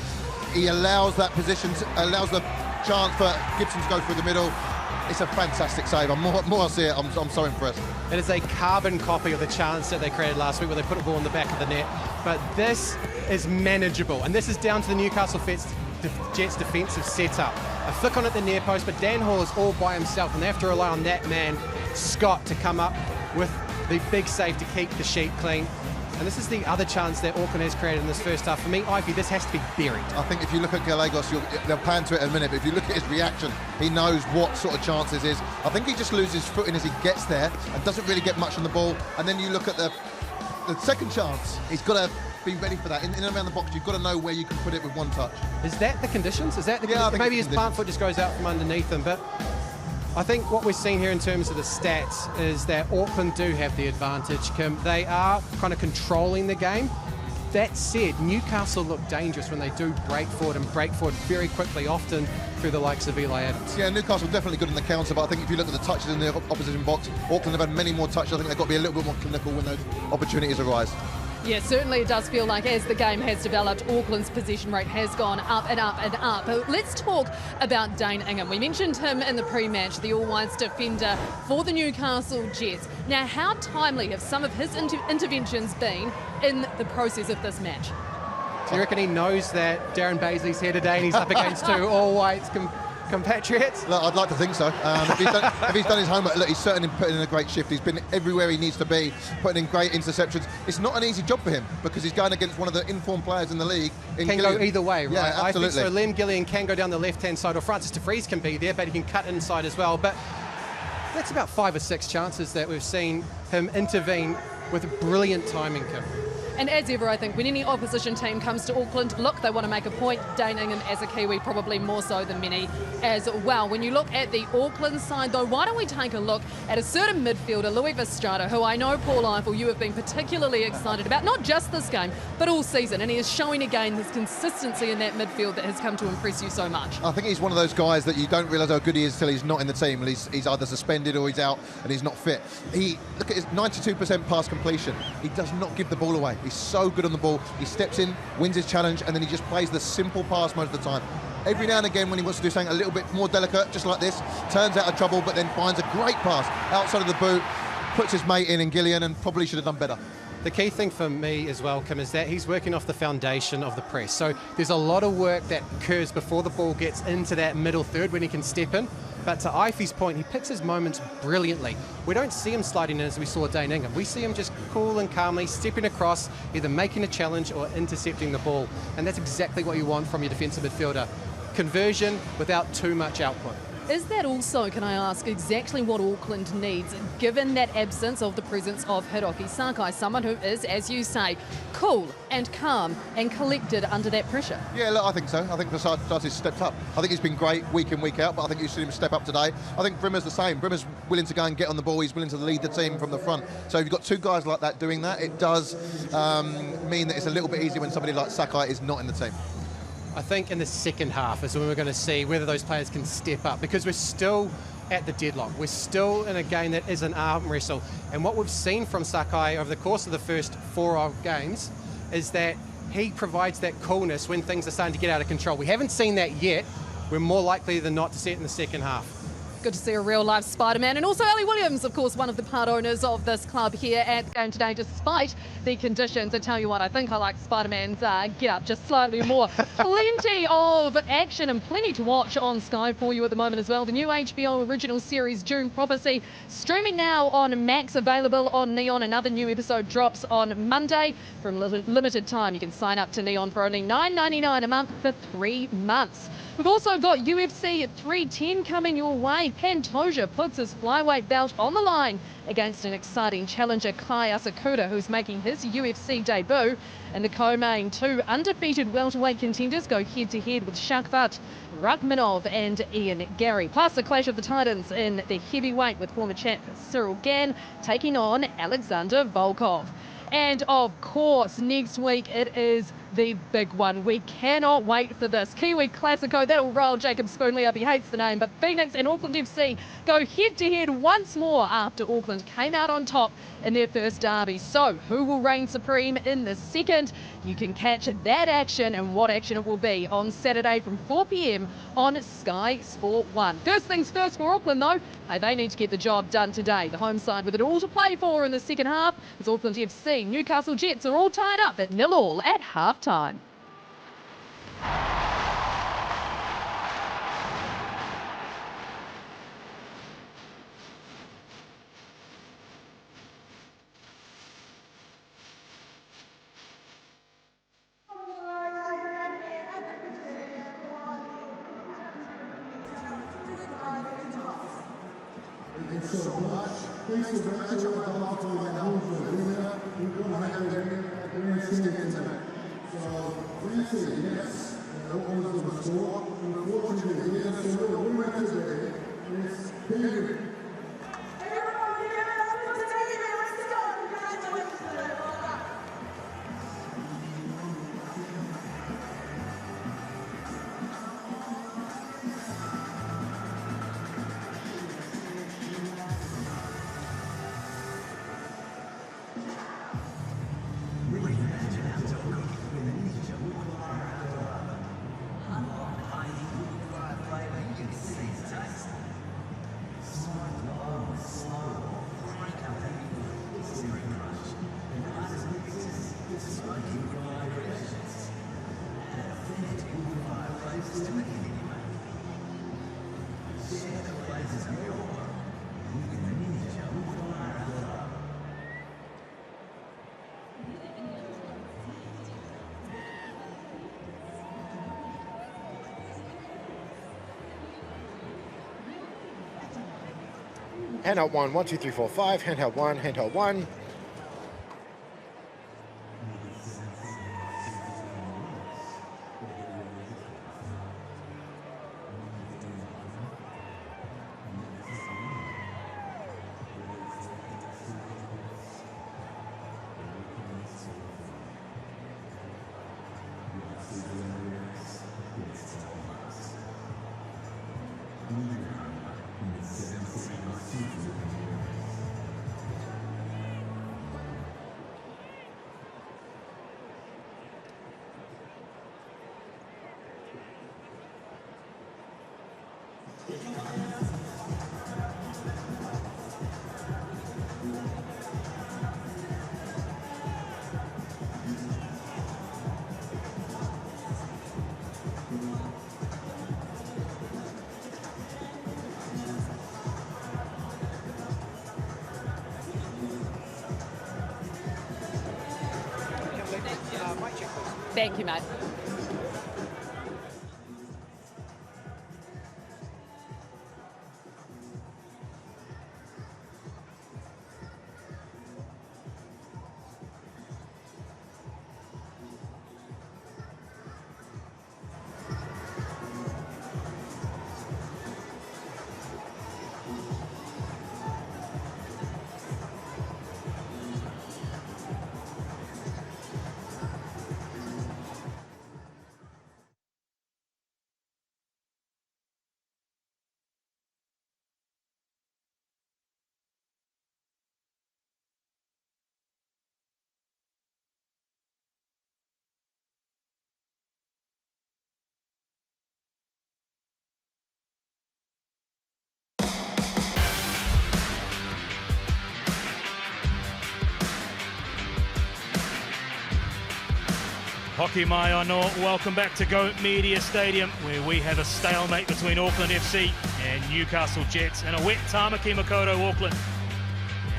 he allows that position, allows the chance for Gibson to go through the middle. It's a fantastic save. More I see it, I'm so impressed. It is a carbon copy of the chance that they created last week where they put a ball in the back of the net. But this is manageable, and this is down to the Newcastle Jets defensive setup. A flick on at the near post, but Dan Hall is all by himself, and they have to rely on that man, Scott, to come up with the big save to keep the sheet clean. And this is the other chance that Auckland has created in this first half. For me, Ivy, this has to be buried. I think if you look at Gallegos, they'll pan to it in a minute, but if you look at his reaction, he knows what sort of chance this is. I think he just loses footing as he gets there and doesn't really get much on the ball. And then you look at the second chance, he's got to be ready for that. In and around the box, you've got to know where you can put it with one touch. Is that the conditions? Is that the conditions? Maybe his plant foot just goes out from underneath him, but I think what we're seeing here in terms of the stats is that Auckland do have the advantage, Kim. They are kind of controlling the game. That said, Newcastle look dangerous when they do break forward very quickly, often through the likes of Eli Adams. Yeah, Newcastle definitely good in the counter, but I think if you look at the touches in the opposition box, Auckland have had many more touches. I think they've got to be a little bit more clinical when those opportunities arise. Yeah, certainly it does feel like as the game has developed, Auckland's possession rate has gone up and up and up. But let's talk about Dane Ingham. We mentioned him in the pre-match, the all-whites defender for the Newcastle Jets. Now, how timely have some of his interventions been in the process of this match? Do you reckon he knows that Darren Baisley's here today and he's up against two all-whites compatriots? Look, I'd like to think so. If he's done his homework, look, he's certainly put in a great shift. He's been everywhere he needs to be, putting in great interceptions. It's not an easy job for him because he's going against one of the informed players in the league. Can go either way, right? Yeah, absolutely. I think so. Liam Gillian can go down the left-hand side, or Francis de Vries can be there, but he can cut inside as well. But that's about 5 or 6 chances that we've seen him intervene with brilliant timing, Kim. And as ever, I think when any opposition team comes to Auckland, look, they want to make a point. Dane Ingham as a Kiwi, probably more so than many as well. When you look at the Auckland side, though, why don't we take a look at a certain midfielder, Louis Verstraete, who I know, Paul Eiffel, you have been particularly excited about, not just this game, but all season. And he is showing again his consistency in that midfield that has come to impress you so much. I think he's one of those guys that you don't realise how good he is till he's not in the team. He's either suspended or he's out and he's not fit. Look at his 92% pass completion. He does not give the ball away. He's so good on the ball. He steps in, wins his challenge, and then he just plays the simple pass most of the time. Every now and again, when he wants to do something a little bit more delicate, just like this, turns out of trouble, but then finds a great pass outside of the boot, puts his mate in Gillian, and probably should have done better. The key thing for me as well, Kim, is that he's working off the foundation of the press. So there's a lot of work that occurs before the ball gets into that middle third when he can step in. But to Ife's point, he picks his moments brilliantly. We don't see him sliding in as we saw Dane Ingham. We see him just cool and calmly stepping across, either making a challenge or intercepting the ball. And that's exactly what you want from your defensive midfielder. Conversion without too much output. Is that also, can I ask, exactly what Auckland needs, given that absence of the presence of Hiroki Sakai, someone who is, as you say, cool and calm and collected under that pressure? Yeah, look, I think so. I think Verstraete's stepped up. I think he's been great week in, week out, but I think you've seen him step up today. I think Brimmer's the same. Brimmer's willing to go and get on the ball. He's willing to lead the team from the front. So if you've got two guys like that doing that, it does mean that it's a little bit easier when somebody like Sakai is not in the team. I think in the second half is when we're going to see whether those players can step up, because we're still at the deadlock. We're still in a game that is an arm wrestle. And what we've seen from Sakai over the course of the first 4 games is that he provides that coolness when things are starting to get out of control. We haven't seen that yet. We're more likely than not to see it in the second half. Good to see a real life Spider-Man. And also Ali Williams, of course, one of the part owners of this club here at the game today, despite the conditions. I tell you what, I think I like Spider-Man's get up just slightly more. Plenty of action and plenty to watch on Sky for you at the moment as well. The new HBO original series, June Prophecy, streaming now on Max, available on Neon. Another new episode drops on Monday. For a limited time, you can sign up to Neon for only $9.99 a month for 3 months. We've also got UFC 310 coming your way. Pantoja puts his flyweight belt on the line against an exciting challenger, Kai Asakura, who's making his UFC debut. And the co-main, 2 undefeated welterweight contenders go head-to-head with Shavkat Rakhmonov and Ian Gary. Plus the clash of the titans in the heavyweight with former champ Cyril Gann taking on Alexander Volkov. And of course, next week it is the big one. We cannot wait for this. Kiwi Classico, that'll roll Jacob Spoonley up. He hates the name, but Phoenix and Auckland FC go head-to-head once more after Auckland came out on top in their first derby. So, who will reign supreme in the second? You can catch that action and what action it will be on Saturday from 4 p.m. on Sky Sport 1. First things first for Auckland, though. They need to get the job done today. The home side with it all to play for in the second half as Auckland FC, Newcastle Jets are all tied up at 0-0 at half-time. Handheld 1, 1, 2, 3, 4, 5. Handheld 1, handheld 1. Thank you, mate. Hoki mai anō, welcome back to Go Media Stadium, where we have a stalemate between Auckland FC and Newcastle Jets in a wet Tāmaki Makaurau, Auckland.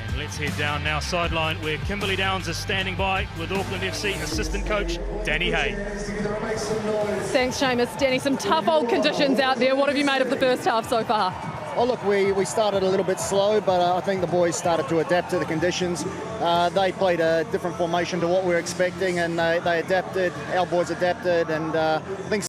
And let's head down now sideline, where Kimberly Downs is standing by with Auckland FC assistant coach Danny Hay. Thanks, Seamus. Danny, some tough old conditions out there. What have you made of the first half so far? Oh, look, we started a little bit slow, but I think the boys started to adapt to the conditions. They played a different formation to what we were expecting, and they adapted. Our boys adapted, and I think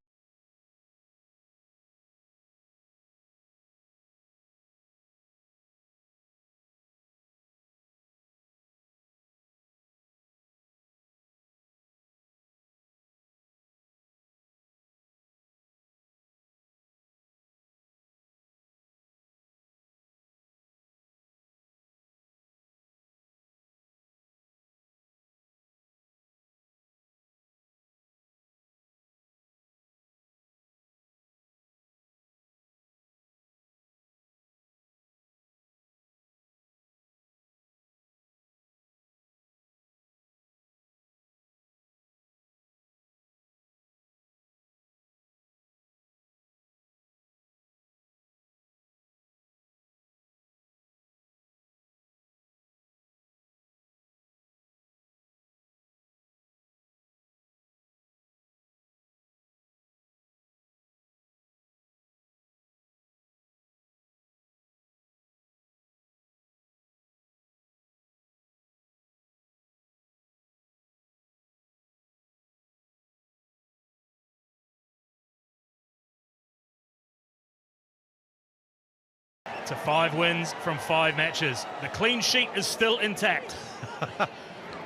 To 5 wins from 5 matches. The clean sheet is still intact.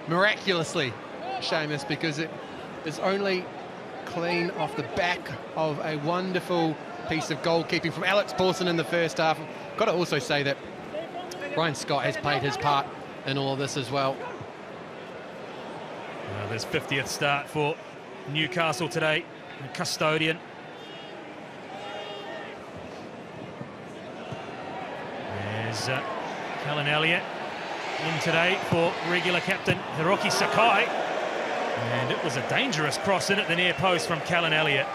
Miraculously, Seamus, because it is only clean off the back of a wonderful piece of goalkeeping from Alex Paulson in the first half. Got to also say that Ryan Scott has played his part in all of this as well. Well, there's 50th start for Newcastle today, the custodian. There's Callan Elliott in today for regular captain Hiroki Sakai. And it was a dangerous cross in at the near post from Callan Elliott.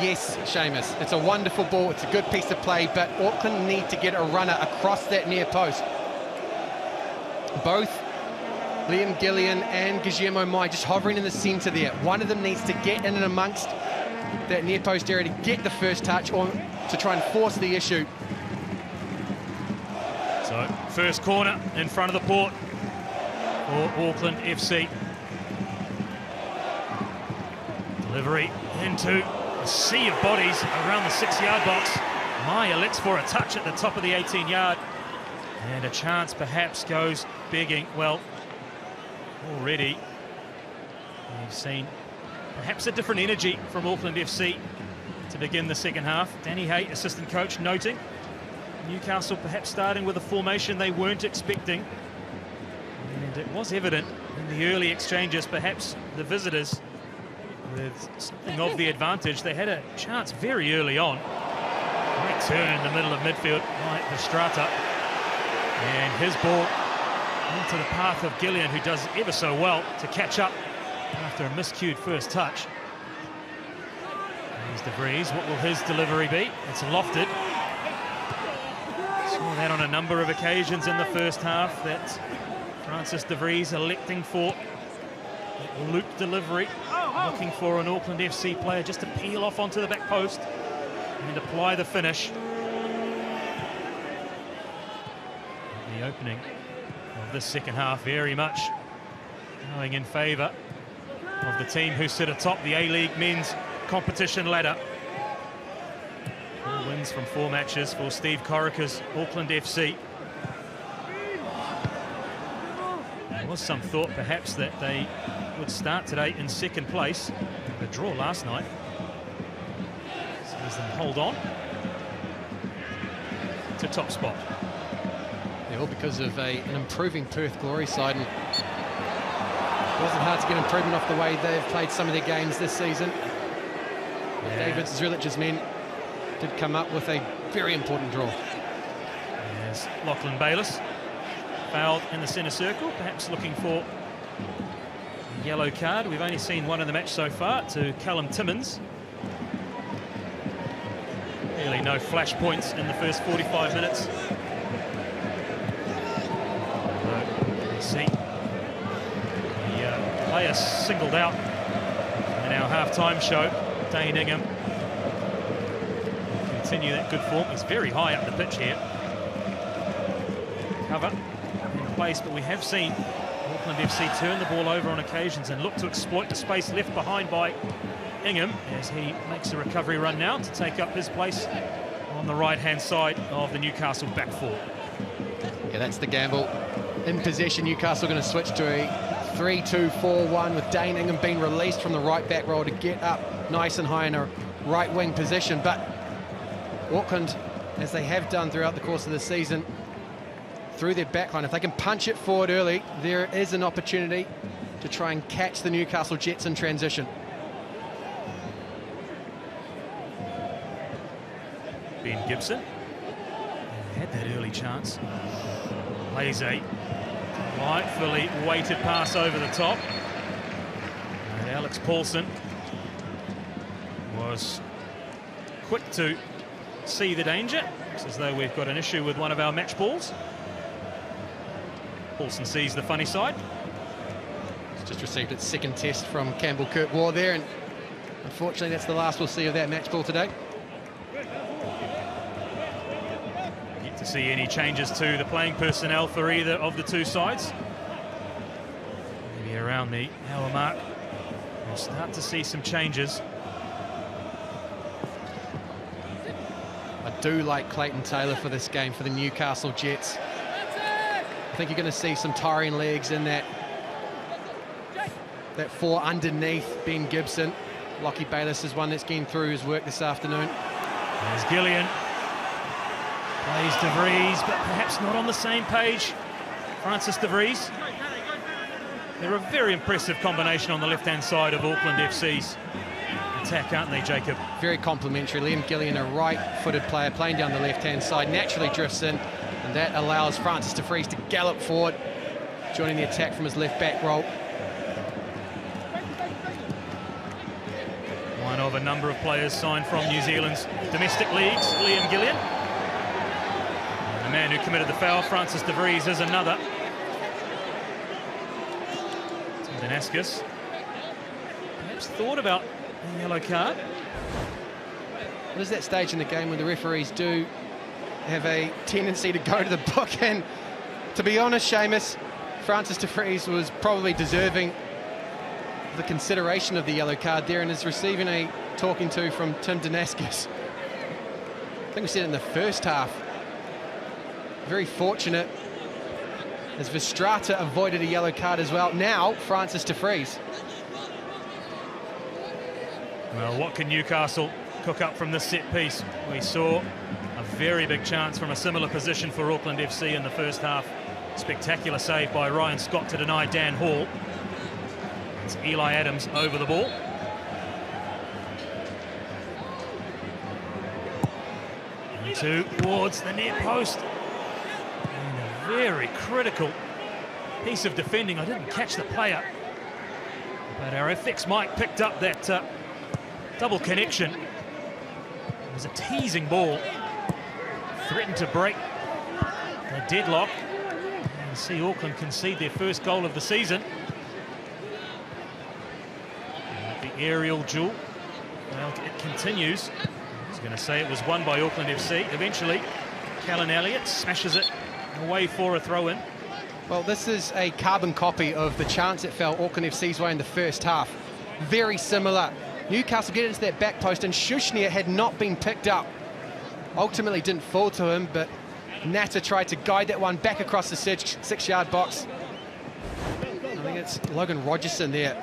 Yes, Seamus, it's a wonderful ball, it's a good piece of play, but Auckland need to get a runner across that near post. Both Liam Gillian and Guillermo Mai just hovering in the centre there. One of them needs to get in and amongst that near post area to get the first touch or to try and force the issue. So, first corner in front of the port for Auckland FC. Delivery into a sea of bodies around the 6-yard box. Maya looks for a touch at the top of the 18-yard. And a chance perhaps goes begging. Well, already we've seen perhaps a different energy from Auckland FC to begin the second half. Danny Hay, assistant coach, noting Newcastle perhaps starting with a formation they weren't expecting. And it was evident in the early exchanges, perhaps the visitors with something of the advantage. They had a chance very early on. Great turn in the middle of midfield by Estrada. And his ball into the path of Gillian, who does ever so well to catch up after a miscued first touch. There's De Vries. What will his delivery be? It's lofted. Saw that on a number of occasions in the first half, that Francis De Vries electing for a loop delivery, looking for an Auckland FC player just to peel off onto the back post and apply the finish. The opening of this second half very much going in favour of the team who sit atop the A-League men's competition ladder. 4 wins from 4 matches for Steve Corica's Auckland FC. There was some thought perhaps that they would start today in second place. The draw last night sees them hold on to top spot. Yeah, all because of an improving Perth Glory side. And it wasn't hard to get improvement off the way they've played some of their games this season. Yeah. David Zrilich's men did come up with a very important draw. Yes, Lachlan Bayliss fouled in the centre circle, perhaps looking for yellow card. We've only seen one in the match so far, to Callum Timmins. Really no flash points in the first 45 minutes. See, the player singled out in our half-time show, Dane Ingham. Continue that good form. He's very high up the pitch here. Cover in place, but we have seen Auckland FC turn the ball over on occasions and look to exploit the space left behind by Ingham as he makes a recovery run now to take up his place on the right-hand side of the Newcastle back four. Yeah, that's the gamble. In possession, Newcastle going to switch to a 3-2-4-1 with Dane Ingham being released from the right back role to get up nice and high in a right wing position. But Auckland, as they have done throughout the course of the season, through their backline, if they can punch it forward early, there is an opportunity to try and catch the Newcastle Jets in transition. Ben Gibson had that early chance. Plays a rightfully weighted pass over the top. And Alex Paulson was quick to see the danger. Looks as though we've got an issue with one of our match balls. Paulson sees the funny side. He's just received its second test from Campbell Kirkwar there, and unfortunately that's the last we'll see of that match ball today. Yet to see any changes to the playing personnel for either of the two sides. Maybe around the hour mark we'll start to see some changes. I do like Clayton Taylor for this game for the Newcastle Jets. I think you're going to see some tiring legs in that four underneath Ben Gibson. Lockie Bayliss is one that's getting through his work this afternoon. There's Gillian. Plays De Vries, but perhaps not on the same page. Francis De Vries. They're a very impressive combination on the left-hand side of Auckland FC's attack, aren't they, Jacob? Very complimentary. Liam Gillian, a right-footed player playing down the left-hand side, naturally drifts in, and that allows Francis De Vries to gallop forward, joining the attack from his left-back role. One of a number of players signed from New Zealand's domestic leagues, Liam Gillian. And the man who committed the foul, Francis De Vries, is another. Danaskis perhaps thought about a yellow card. There's that stage in the game when the referees do have a tendency to go to the book, and to be honest, Seamus, Francis De Vries was probably deserving the consideration of the yellow card there and is receiving a talking to from Tim Danaskis. I think we said it in the first half. Very fortunate as Verstrata avoided a yellow card as well. Now, Francis De Vries. Well, what can Newcastle cook up from this set piece? We saw a very big chance from a similar position for Auckland FC in the first half. Spectacular save by Ryan Scott to deny Dan Hall. It's Eli Adams over the ball. Towards the near post. And a very critical piece of defending. I didn't catch the player, but our FX Mike picked up that double connection. It was a teasing ball. Threatened to break the deadlock and see Auckland concede their first goal of the season. And the aerial duel, well, it continues. I was going to say it was won by Auckland FC. Eventually, Callan Elliott smashes it away for a throw-in. Well, this is a carbon copy of the chance that fell Auckland FC's way in the first half. Very similar. Newcastle get into that back post, and Shushnia had not been picked up. Ultimately didn't fall to him, but Natta tried to guide that one back across the six-yard box. I think it's Logan Rogerson there,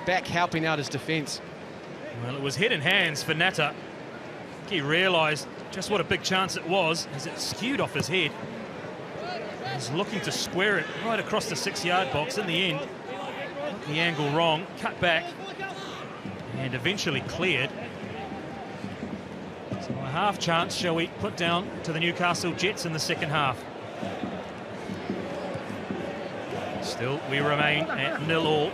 back helping out his defence. Well, it was head and hands for Natta. He realised just what a big chance it was as it skewed off his head. He was looking to square it right across the 6-yard box. In the end, got the angle wrong, cut back, and eventually cleared. So a half chance shall we put down to the Newcastle Jets in the second half. Still, we remain at 0-0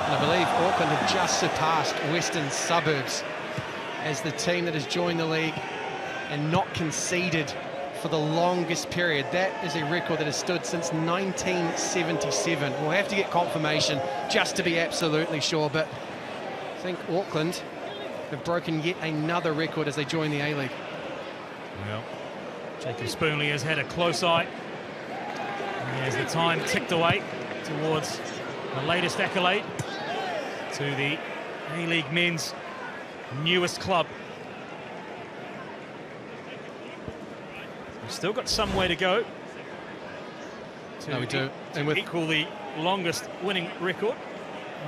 And I believe Auckland have just surpassed Western Suburbs as the team that has joined the league and not conceded for the longest period. That is a record that has stood since 1977. We'll have to get confirmation just to be absolutely sure, but I think Auckland have broken yet another record as they join the A-League. Well, Jacob Spoonley has had a close eye as the time ticked away towards the latest accolade to the A-League men's newest club. We've still got some way to go to equal the longest winning record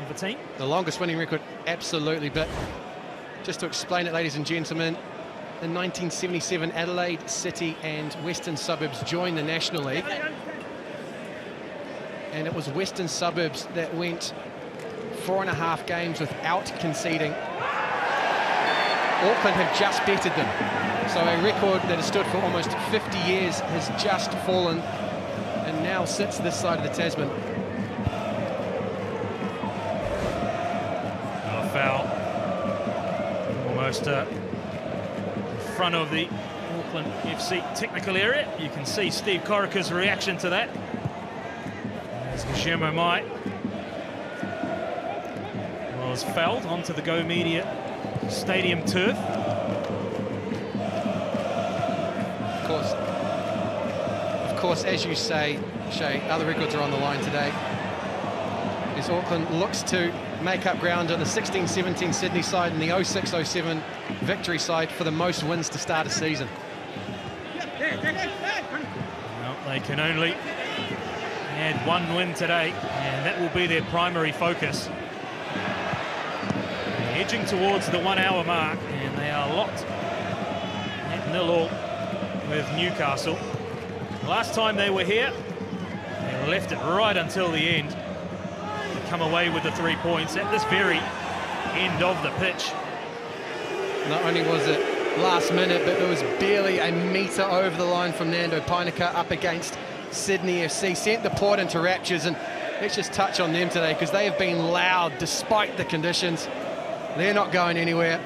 of the team. The longest winning record, absolutely, but just to explain it, ladies and gentlemen, in 1977, Adelaide City and Western Suburbs joined the National League, and it was Western Suburbs that went 4.5 games without conceding. Auckland have just bettered them, so a record that has stood for almost 50 years has just fallen and now sits this side of the Tasman. A foul, almost in front of the Auckland FC technical area. You can see Steve Corica's reaction to that. As Guillermo Mai was fouled onto the Go Media Stadium turf. Of course, as you say, Shay, other records are on the line today. As Auckland looks to make up ground on the 16-17 Sydney side and the 06-07 Victory side for the most wins to start a season. Well, they can only add one win today, and that will be their primary focus. Edging towards the 1 hour mark, and they are locked at 0-0 with Newcastle. Last time they were here, they left it right until the end to come away with the 3 points at this very end of the pitch. Not only was it last minute, but there was barely a metre over the line from Nando Painaka up against Sydney FC. Sent the port into raptures, and let's just touch on them today because they have been loud despite the conditions. They're not going anywhere.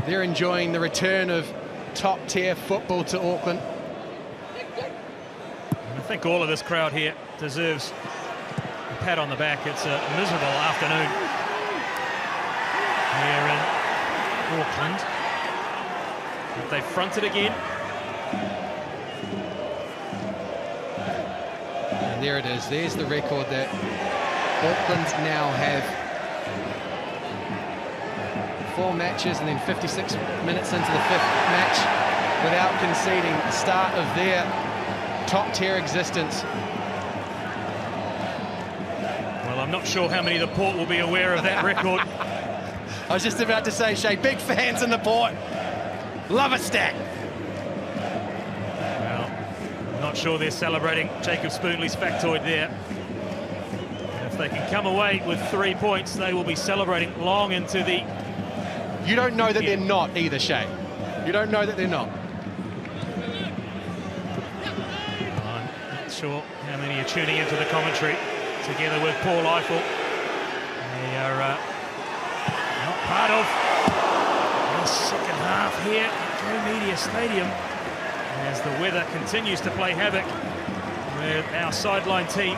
They're enjoying the return of top-tier football to Auckland. I think all of this crowd here deserves a pat on the back. It's a miserable afternoon here in Auckland. But they fronted again. And there it is. There's the record that Auckland now have. 4 matches and then 56 minutes into the 5th match without conceding. The start of their top-tier existence. Well, I'm not sure how many of the port will be aware of that record. I was just about to say, Shay, big fans in the port. Love a stack. Well, I'm not sure they're celebrating Jacob Spoonley's factoid there. If they can come away with 3 points, they will be celebrating long into the... You don't know that they're not either, Shay. You don't know that they're not. I'm not sure how many are tuning into the commentary together with Paul Eiffel. They are not part of the second half here at Go Media Stadium as the weather continues to play havoc with our sideline team.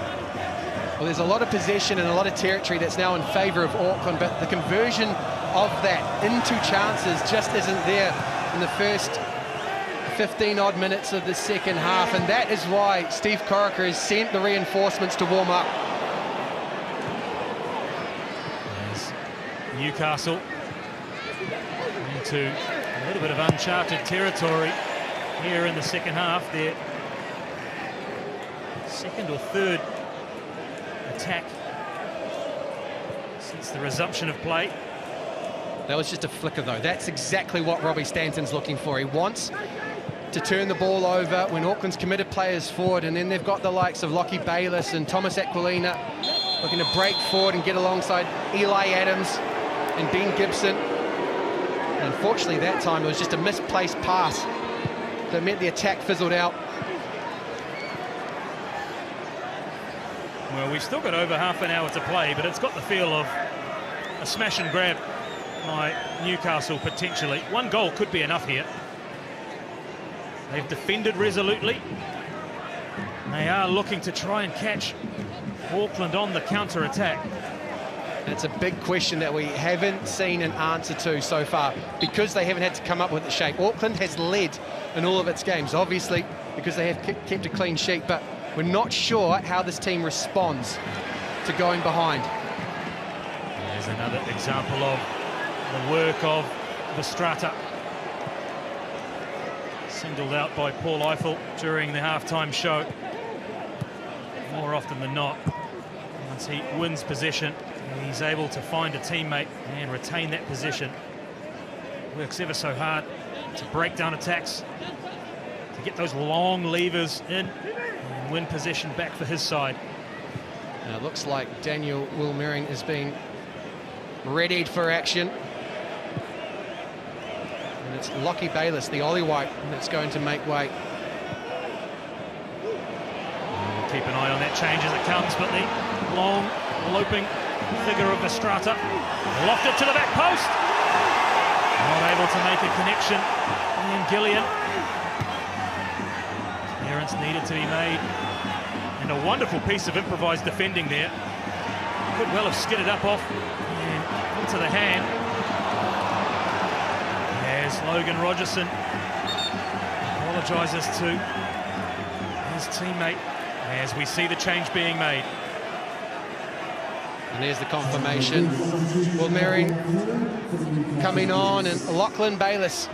Well, there's a lot of possession and a lot of territory that's now in favour of Auckland, but the conversion of that into chances just isn't there in the first 15-odd minutes of the second half, and that is why Steve Corica has sent the reinforcements to warm up. As Newcastle into a little bit of uncharted territory here in the second half. Their second or third attack since the resumption of play. That was just a flicker, though. That's exactly what Robbie Stanton's looking for. He wants to turn the ball over when Auckland's committed players forward, and then they've got the likes of Lockie Bayliss and Thomas Aquilina looking to break forward and get alongside Eli Adams and Ben Gibson. And unfortunately, that time it was just a misplaced pass that meant the attack fizzled out. Well, we've still got over half an hour to play, but it's got the feel of a smash and grab by Newcastle potentially. One goal could be enough here. They've defended resolutely. They are looking to try and catch Auckland on the counter-attack. It's a big question that we haven't seen an answer to so far, because they haven't had to come up with the shape. Auckland has led in all of its games, obviously, because they have kept a clean sheet, but we're not sure how this team responds to going behind. There's another example of the work of Vestrata. Singled out by Paul Eiffel during the halftime show. More often than not, once he wins possession, he's able to find a teammate and retain that position. Works ever so hard to break down attacks, to get those long levers in and win possession back for his side. Now it looks like Daniel Wilmering is being readied for action. And it's Lockie Bayliss, the Ollie White, that's going to make way. We'll keep an eye on that change as it comes, but the long, loping figure of Vestrata lofted to the back post. Not able to make a connection. And Gillian. Clearance needed to be made. And a wonderful piece of improvised defending there. Could well have skidded up off and into the hand. As Logan Rogerson apologises to his teammate as we see the change being made. And there's the confirmation. Wilmering coming on, and Lachlan Bayliss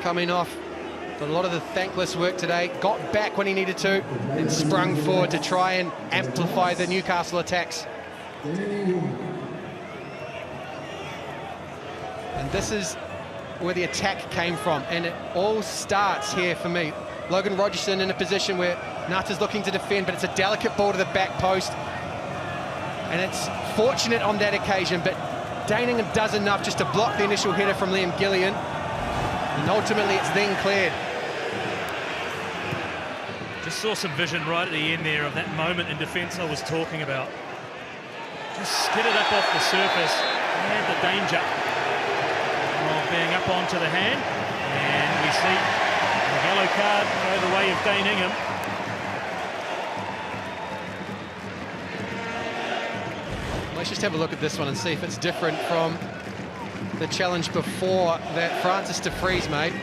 coming off. But a lot of the thankless work today, got back when he needed to, and sprung forward to try and amplify the Newcastle attacks. And this is where the attack came from, and it all starts here for me. Logan Rogerson in a position where Nutta's looking to defend, but it's a delicate ball to the back post. And it's fortunate on that occasion, but Daningham does enough just to block the initial header from Liam Gillian. And ultimately it's then cleared. Just saw some vision right at the end there of that moment in defence I was talking about. Just skidded up off the surface. He had the danger of being up onto the hand. And we see the yellow card go the way of Daningham. Let's just have a look at this one and see if it's different from the challenge before that Francis de Vries made.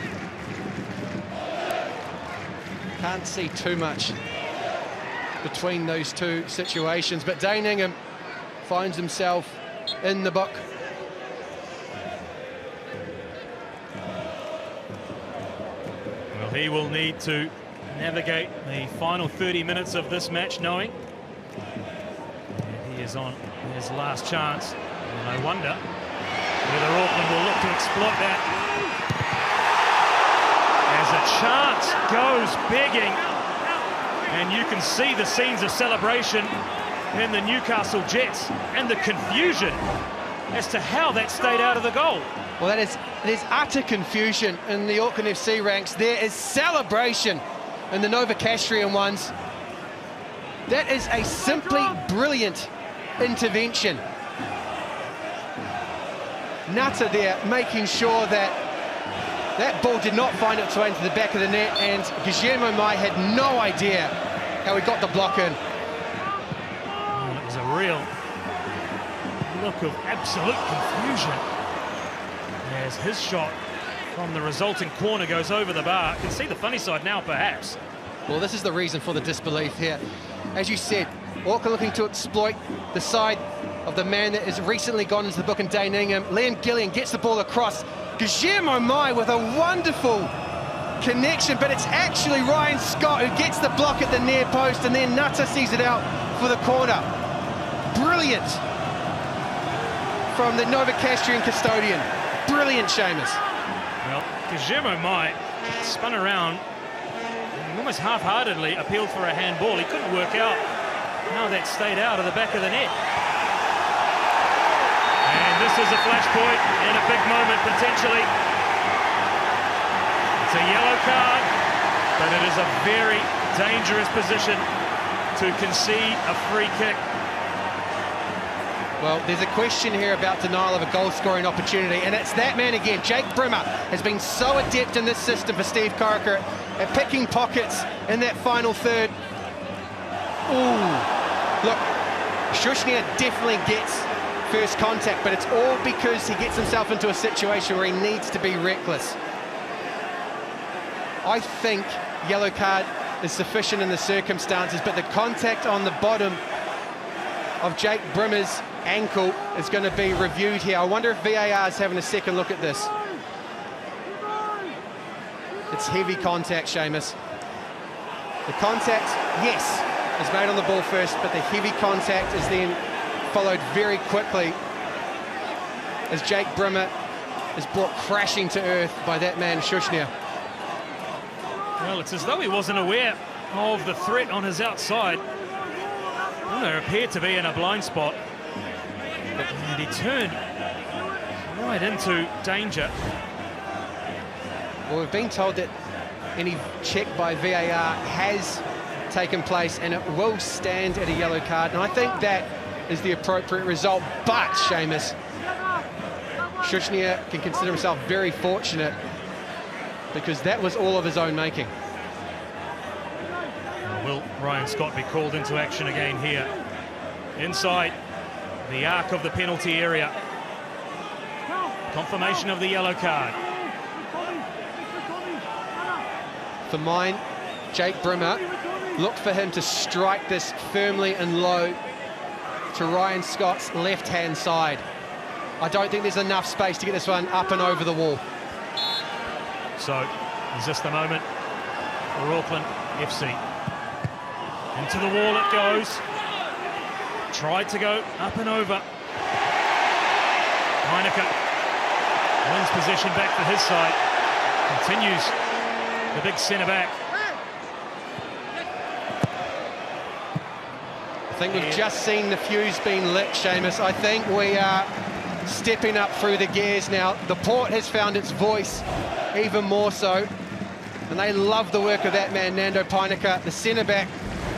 Can't see too much between those two situations, but Daningham finds himself in the book. Well, he will need to navigate the final 30 minutes of this match knowing he is on his last chance. And I wonder whether Auckland will look to exploit that. As a chance goes begging, and you can see the scenes of celebration in the Newcastle Jets and the confusion as to how that stayed out of the goal. Well, there's utter confusion in the Auckland FC ranks. There is celebration in the Novocastrian ones. That is a simply brilliant intervention. Nutter there making sure that that ball did not find its way into the back of the net, and Guillermo Mai had no idea how he got the block in. Oh, it was a real look of absolute confusion as his shot from the resulting corner goes over the bar. You can see the funny side now, perhaps. Well, this is the reason for the disbelief here. As you said, Auckland looking to exploit the side of the man that has recently gone into the book in Daningham. Liam Gillian gets the ball across. Guillermo Mai with a wonderful connection, but it's actually Ryan Scott who gets the block at the near post, and then Nutter sees it out for the corner. Brilliant from the Novocastrian custodian. Brilliant, Seamus. Well, Guillermo Mai spun around and almost half-heartedly appealed for a handball. He couldn't work out how that stayed out of the back of the net. And this is a flashpoint and a big moment, potentially. It's a yellow card, but it is a very dangerous position to concede a free kick. Well, there's a question here about denial of a goal-scoring opportunity, and it's that man again. Jake Brimmer has been so adept in this system for Steve Corica at picking pockets in that final third. Ooh, look, Schuschnigg definitely gets first contact, but it's all because he gets himself into a situation where he needs to be reckless. I think yellow card is sufficient in the circumstances, but the contact on the bottom of Jake Brimmer's ankle is going to be reviewed here. I wonder if VAR is having a second look at this. It's heavy contact, Seamus. The contact, yes, is made on the ball first, but the heavy contact is then followed very quickly as Jake Brimmer is brought crashing to earth by that man, Schuschnigg. Well, it's as though he wasn't aware of the threat on his outside. Well, there appeared to be in a blind spot. And he turned right into danger. Well, we've been told that any check by VAR has taken place and it will stand at a yellow card. And I think that is the appropriate result. But, Seamus, Schuschnigg can consider himself very fortunate because that was all of his own making. Will Ryan Scott be called into action again here? Inside the arc of the penalty area. Confirmation of the yellow card. For mine, Jake Brimmer, look for him to strike this firmly and low to Ryan Scott's left-hand side. I don't think there's enough space to get this one up and over the wall. So, is this the moment for Auckland FC? Into the wall it goes. Tried to go up and over. Heineke wins possession back for his side. Continues the big centre-back. I think we've just seen the fuse being lit, Seamus. I think we are stepping up through the gears now. The Port has found its voice even more so. And they love the work of that man, Nando Heineke, the centre-back,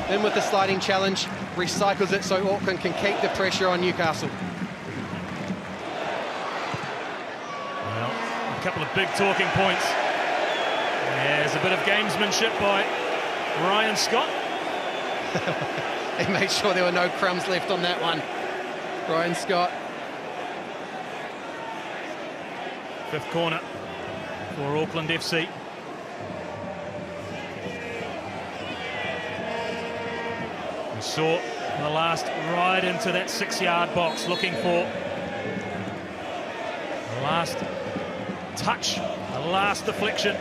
in with the sliding challenge, recycles it so Auckland can keep the pressure on Newcastle. Well, a couple of big talking points. There's a bit of gamesmanship by Ryan Scott. He made sure there were no crumbs left on that one. Ryan Scott. Fifth corner for Auckland FC. We saw the last ride into that 6-yard box, looking for the last touch, the last deflection.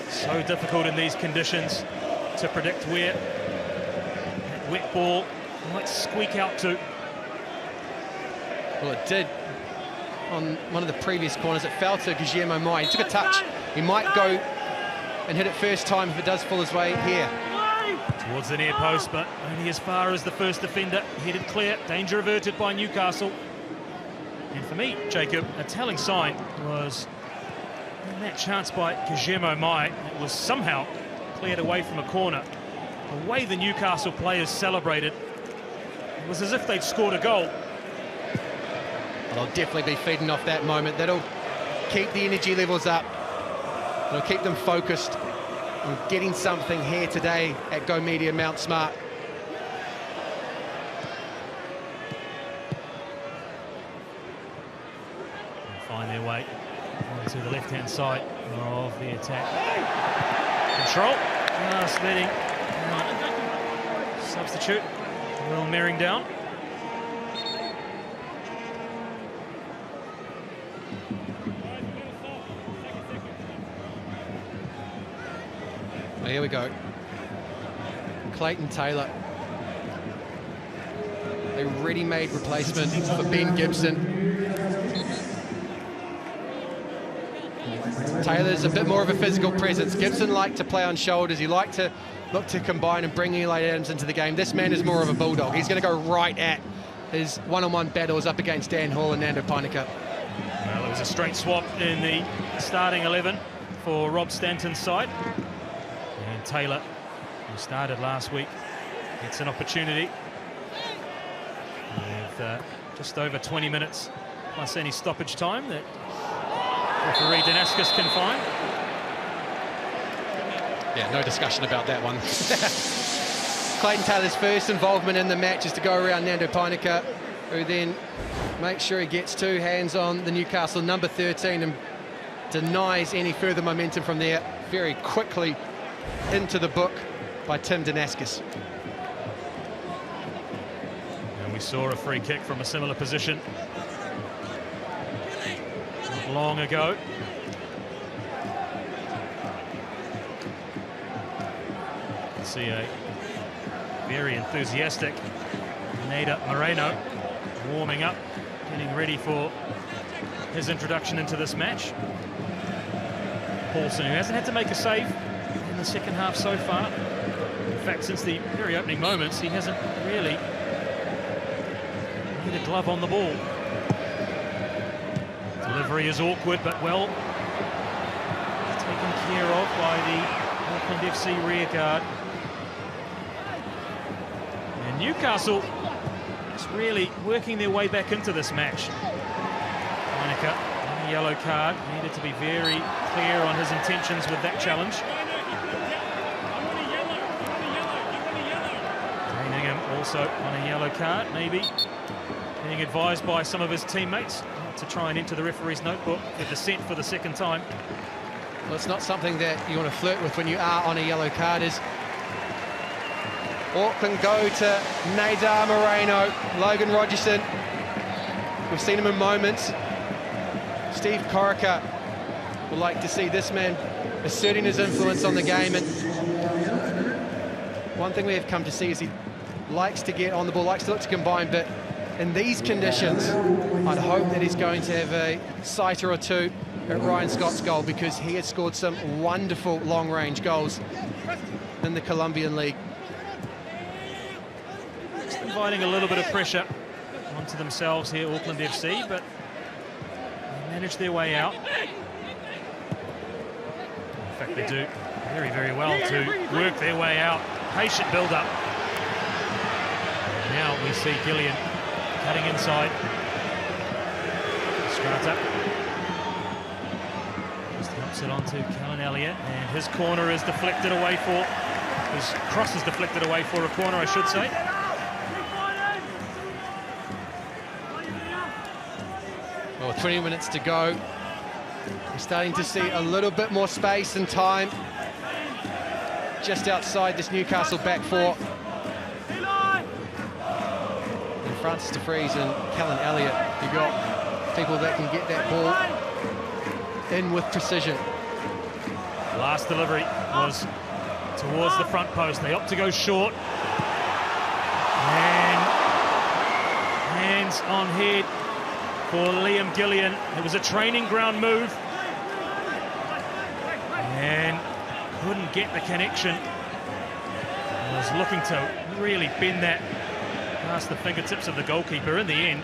So difficult in these conditions to predict where that wet ball might squeak out to. Well, it did on one of the previous corners. It fell to Guillermo Mai. He took a touch. He might go and hit it first time if it does fall his way here. Towards the near post, but only as far as the first defender headed clear. Danger averted by Newcastle. And for me, Jacob, a telling sign was that chance by Guillermo Mai. It was somehow cleared away from a corner. The way the Newcastle players celebrated, it was as if they'd scored a goal. They'll definitely be feeding off that moment. That'll keep the energy levels up. It'll keep them focused on getting something here today at Go Media Mount Smart. Find their way onto the left-hand side of the attack. Control, just letting substitute Will Merring down. Here we go. Clayton Taylor. A ready-made replacement for Ben Gibson. Taylor's a bit more of a physical presence. Gibson liked to play on shoulders. He liked to look to combine and bring Eli Adams into the game. This man is more of a bulldog. He's going to go right at his one-on-one battles up against Dan Hall and Nando Heineke. Well, it was a straight swap in the starting 11 for Rob Stanton's side. And Taylor who started last week, gets an opportunity with just over 20 minutes plus any stoppage time that referee Decisive can find. Yeah, no discussion about that one. Clayton Taylor's first involvement in the match is to go around Nando Painika, who then makes sure he gets two hands on the Newcastle number 13 and denies any further momentum from there. Very quickly into the book by Tim Decisive. And we saw a free kick from a similar position not long ago. See a very enthusiastic Nada Moreno warming up, getting ready for his introduction into this match. Paulson, who hasn't had to make a save in the second half so far. In fact, since the very opening moments, he hasn't really hit a glove on the ball. Delivery is awkward, but well taken care of by the Auckland FC rear guard. And Newcastle is really working their way back into this match. Painika, on a yellow card, needed to be very clear on his intentions with that challenge. Daningham also on a yellow card, maybe being advised by some of his teammates not to try and enter the referee's notebook for dissent for the second time. Well, it's not something that you want to flirt with when you are on a yellow card. Is Auckland go to Nada Moreno, Logan Rogerson. We've seen him in moments. Steve Corica would like to see this man asserting his influence on the game, and one thing we have come to see is he likes to get on the ball, likes to look to combine, but in these conditions, I'd hope that he's going to have a sighter or two at Ryan Scott's goal, because he has scored some wonderful long-range goals in the Colombian League. Just inviting a little bit of pressure onto themselves here, Auckland FC, but they manage their way out. In fact, they do very, very well to work their way out. Patient build-up. Now we see Gillian cutting inside. Strata just helps it onto Callan Elliott, and his corner is deflected away for, his cross is deflected away for a corner, I should say. Well, 20 minutes to go. We're starting to see a little bit more space and time just outside this Newcastle back four. And Francis de Vries and Callan Elliott, you've got people that can get that ball in with precision. Last delivery was towards the front post. They opt to go short. And hands on head for Liam Gillian. It was a training ground move. And couldn't get the connection. Was looking to really bend that past the fingertips of the goalkeeper. In the end,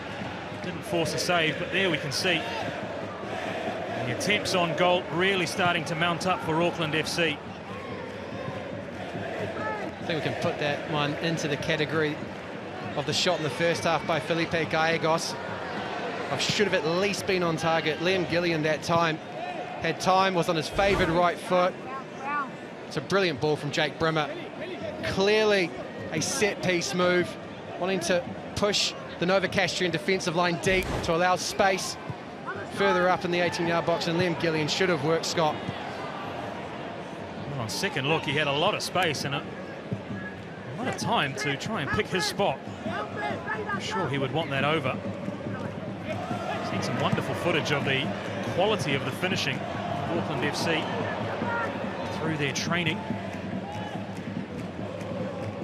didn't force a save, but there we can see the attempts on goal really starting to mount up for Auckland FC. I think we can put that one into the category of the shot in the first half by Felipe Gallegos. I should have at least been on target. Liam Gillian that time had time, was on his favoured right foot. It's a brilliant ball from Jake Brimmer. Clearly a set-piece move, wanting to push the Novocastrian defensive line deep to allow space further up in the 18-yard box, and Liam Gillian should have worked Scott. Well, on second look, he had a lot of space and a lot of time to try and pick his spot. I'm sure he would want that over. Seen some wonderful footage of the quality of the finishing of Auckland FC through their training.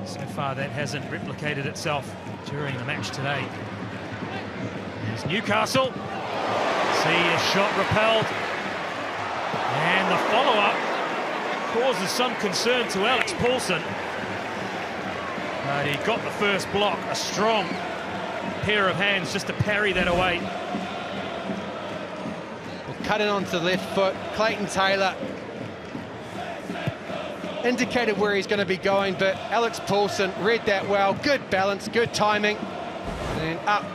So far, that hasn't replicated itself during the match today. There's Newcastle. See a shot repelled. And the follow-up causes some concern to Alex Paulson. But he got the first block. A strong pair of hands just to parry that away. Well, cut it onto the left foot. Clayton Taylor indicated where he's going to be going, but Alex Paulson read that well. Good balance, good timing, and up.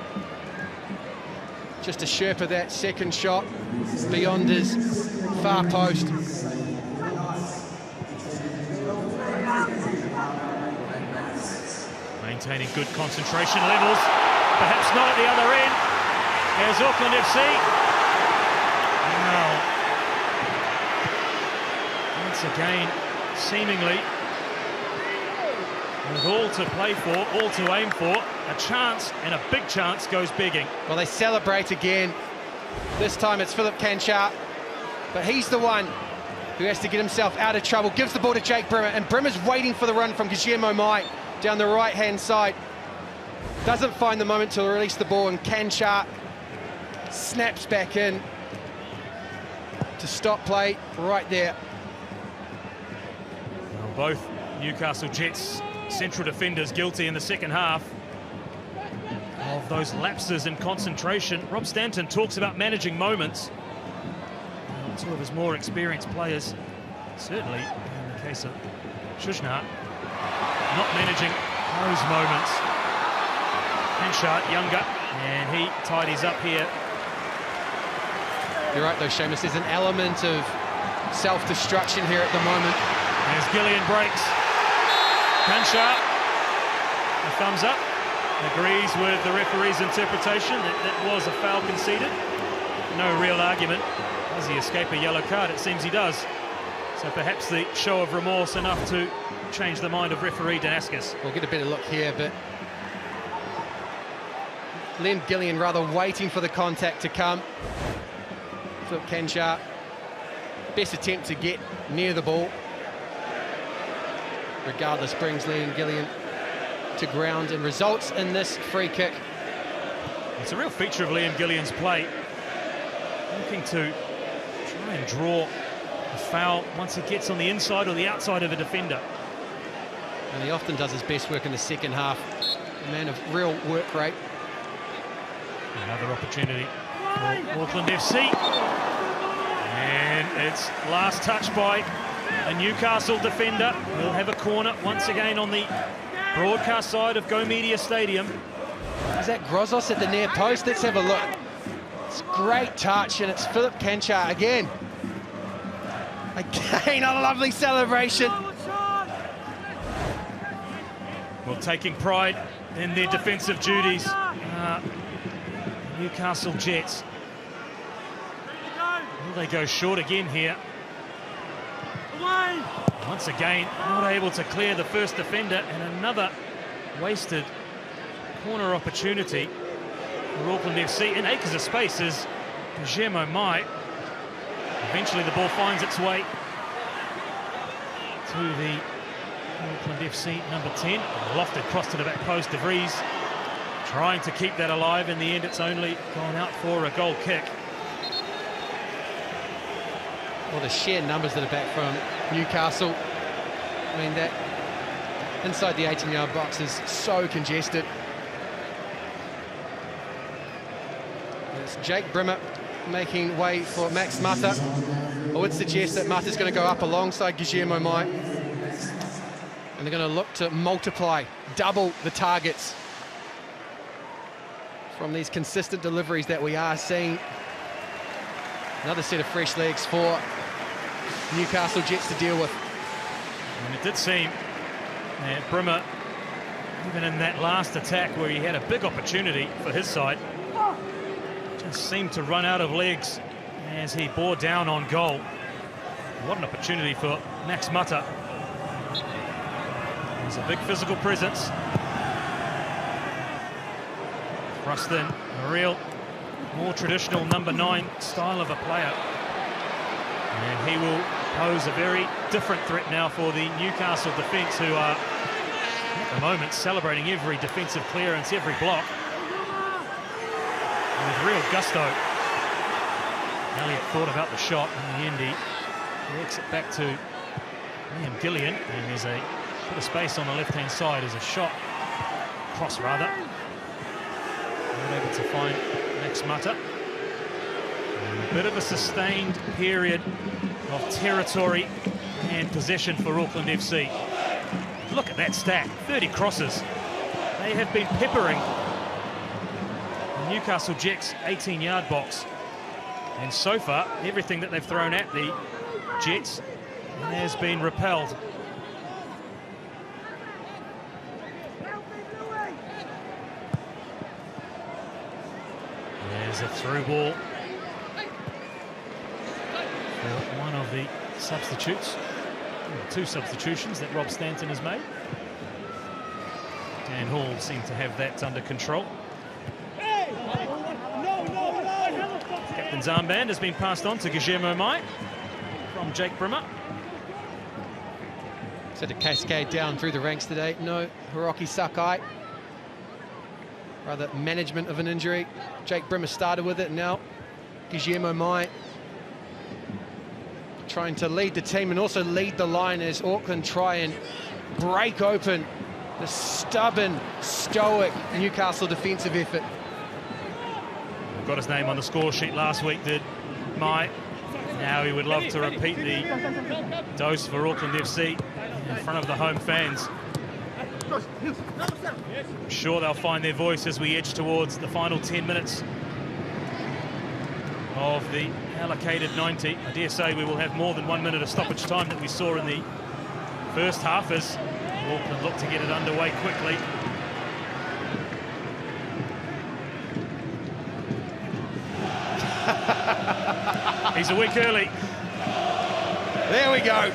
Just a Sherpa that second shot beyond his far post. Maintaining good concentration levels, perhaps not at the other end. Here's Auckland FC. Now, once again, seemingly with all to play for, all to aim for, a chance, and a big chance goes begging. Well, they celebrate again. This time it's Philip Canchar, but he's the one who has to get himself out of trouble. Gives the ball to Jake Brimmer, and Brimmer's waiting for the run from Guillermo Mai down the right-hand side. Doesn't find the moment to release the ball, and Canchar snaps back in to stop play right there. Well, both Newcastle Jets central defenders guilty in the second half of those lapses in concentration. Rob Stanton talks about managing moments. Two of his more experienced players, certainly in the case of Shujnar, not managing those moments. Canchar, younger, and he tidies up here. You're right though, Seamus, there's an element of self-destruction here at the moment. As Gillian breaks. Canchar, a thumbs up, agrees with the referee's interpretation that that was a foul conceded. No real argument. Does he escape a yellow card? It seems he does. So perhaps the show of remorse enough to change the mind of referee Danaskis. We'll get a better look here, but Len Gillian rather waiting for the contact to come. Philip Canchar, best attempt to get near the ball. Regardless, brings Len Gillian to ground and results in this free kick. It's a real feature of Liam Gillian's play. Looking to try and draw a foul once he gets on the inside or the outside of a defender. And he often does his best work in the second half. A man of real work rate. Another opportunity for Auckland FC. And it's last touch by a Newcastle defender. We'll have a corner once again on the broadcast side of Go Media Stadium. Is that Grozos at the near post? Let's have a look. It's a great touch, and it's Philip Canchar again. Again, a lovely celebration. Well, taking pride in their defensive duties. Newcastle Jets. Will they go short again here? Once again, not able to clear the first defender, and another wasted corner opportunity for Auckland FC. In acres of space is Guillermo Mai. Eventually the ball finds its way to the Auckland FC number 10. Lofted cross to the back post. De Vries trying to keep that alive. In the end, it's only gone out for a goal kick. Well, the sheer numbers that are back from Newcastle. I mean, that inside the 18-yard box is so congested. It's Jake Brimmer making way for Max Mata. I would suggest that Mata's going to go up alongside Guillermo Mai. And they're going to look to multiply, double the targets from these consistent deliveries that we are seeing. Another set of fresh legs for Newcastle Jets to deal with. And it did seem that Brimmer, even in that last attack where he had a big opportunity for his side, just seemed to run out of legs as he bore down on goal. What an opportunity for Max Mata. He's a big physical presence. Thrust in, a real, more traditional number 9 style of a player. And he will pose a very different threat now for the Newcastle defence, who are, at the moment, celebrating every defensive clearance, every block, with real gusto. Elliott thought about the shot. In the end, he works it back to Liam Gillian, and there's a bit of space on the left-hand side as a shot, cross rather. Not able to find Max Mata. A bit of a sustained period of territory and possession for Auckland FC. Look at that stat, 30 crosses. They have been peppering the Newcastle Jets 18-yard box. And so far, everything that they've thrown at the Jets has been repelled. There's a through ball for one of the substitutes. Two substitutions that Rob Stanton has made. Dan Hall seemed to have that under control. Captain's armband has been passed on to Guillermo Mai from Jake Brimmer. So to cascade down through the ranks today. No Hiroki Sakai. Rather management of an injury. Jake Brimmer started with it, now Guillermo Mai trying to lead the team and also lead the line as Auckland try and break open the stubborn, stoic Newcastle defensive effort. Got his name on the score sheet last week, did Mai. Now he would love to repeat the dose for Auckland FC in front of the home fans. I'm sure they'll find their voice as we edge towards the final 10 minutes of the allocated 90. I dare say we will have more than 1 minute of stoppage time that we saw in the first half as Auckland look to get it underway quickly. He's a week early. There we go.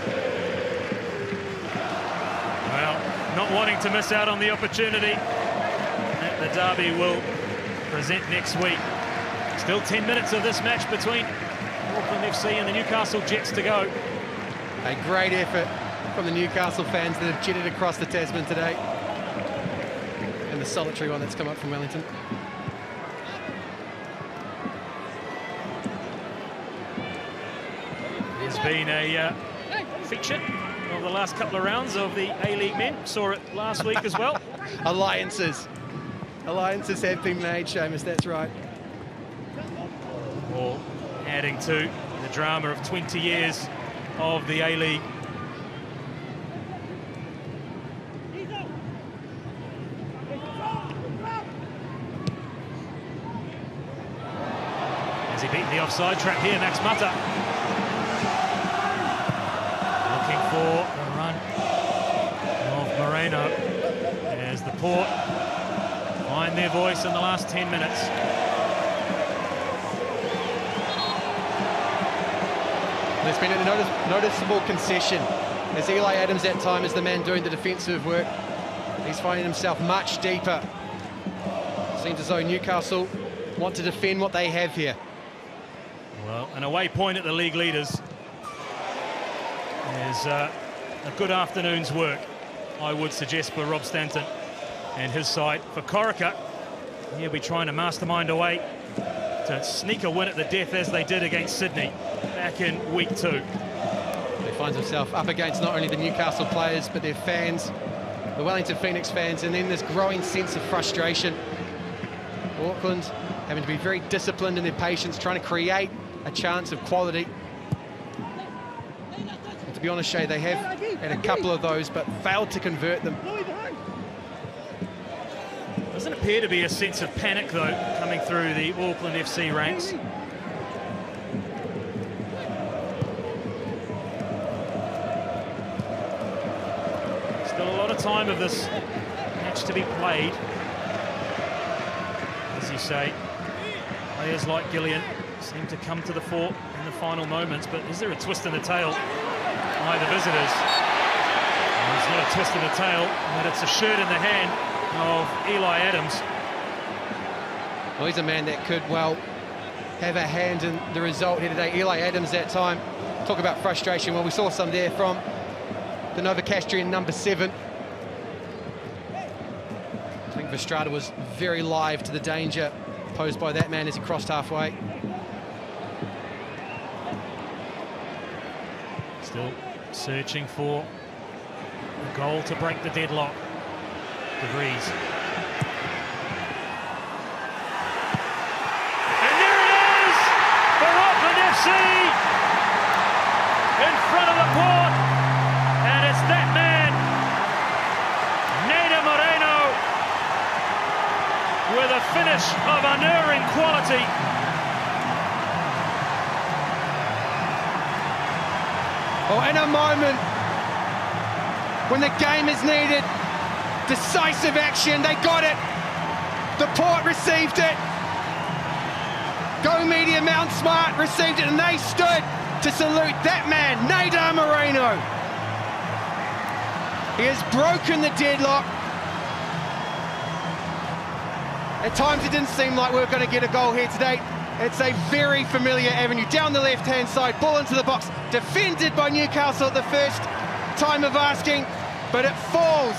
Well, not wanting to miss out on the opportunity that the derby will present next week. Still 10 minutes of this match between Auckland FC and the Newcastle Jets to go. A great effort from the Newcastle fans that have jetted across the Tasman today. And the solitary one that's come up from Wellington. There's been a feature of the last couple of rounds of the A-League men. Saw it last week as well. Alliances. Alliances have been made, Seamus, that's right. All adding to the drama of 20 years of the A-League. Has he beaten the offside trap here, Max Mata? Looking for the run of Moreno as the Port find their voice in the last 10 minutes. There's been a noticeable concession as Eli Adams at time is the man doing the defensive work. He's finding himself much deeper. Seems as though Newcastle want to defend what they have here. Well, an away point at the league leaders is a good afternoon's work, I would suggest, for Rob Stanton and his side. For Corica, he'll be trying to mastermind away to sneak a win at the death as they did against Sydney back in week 2. He finds himself up against not only the Newcastle players but their fans, the Wellington Phoenix fans, and then this growing sense of frustration. Auckland having to be very disciplined in their patience, trying to create a chance of quality. And to be honest, Shay, they have had a couple of those but failed to convert them. Doesn't appear to be a sense of panic, though, coming through the Auckland FC ranks. Still a lot of time of this match to be played. As you say, players like Gillian seem to come to the fore in the final moments, but is there a twist in the tail by the visitors? Well, it's not a twist in the tail, but it's a shirt in the hand of Eli Adams. Well, he's a man that could, well, have a hand in the result here today. Eli Adams that time. Talk about frustration. Well, we saw some there from the Novocastrian number 7. I think Verstrada was very live to the danger posed by that man as he crossed halfway. Still searching for a goal to break the deadlock. De Vries. And there it is for Auckland FC in front of the Port. finish of unerring quality. Oh, in a moment when the game is needed, decisive action, they got it. The Port received it. Go Media Mount Smart received it, and they stood to salute that man, Nadar Moreno. He has broken the deadlock. At times it didn't seem like we were going to get a goal here today. It's a very familiar avenue. Down the left-hand side, ball into the box. Defended by Newcastle at the first time of asking, but it falls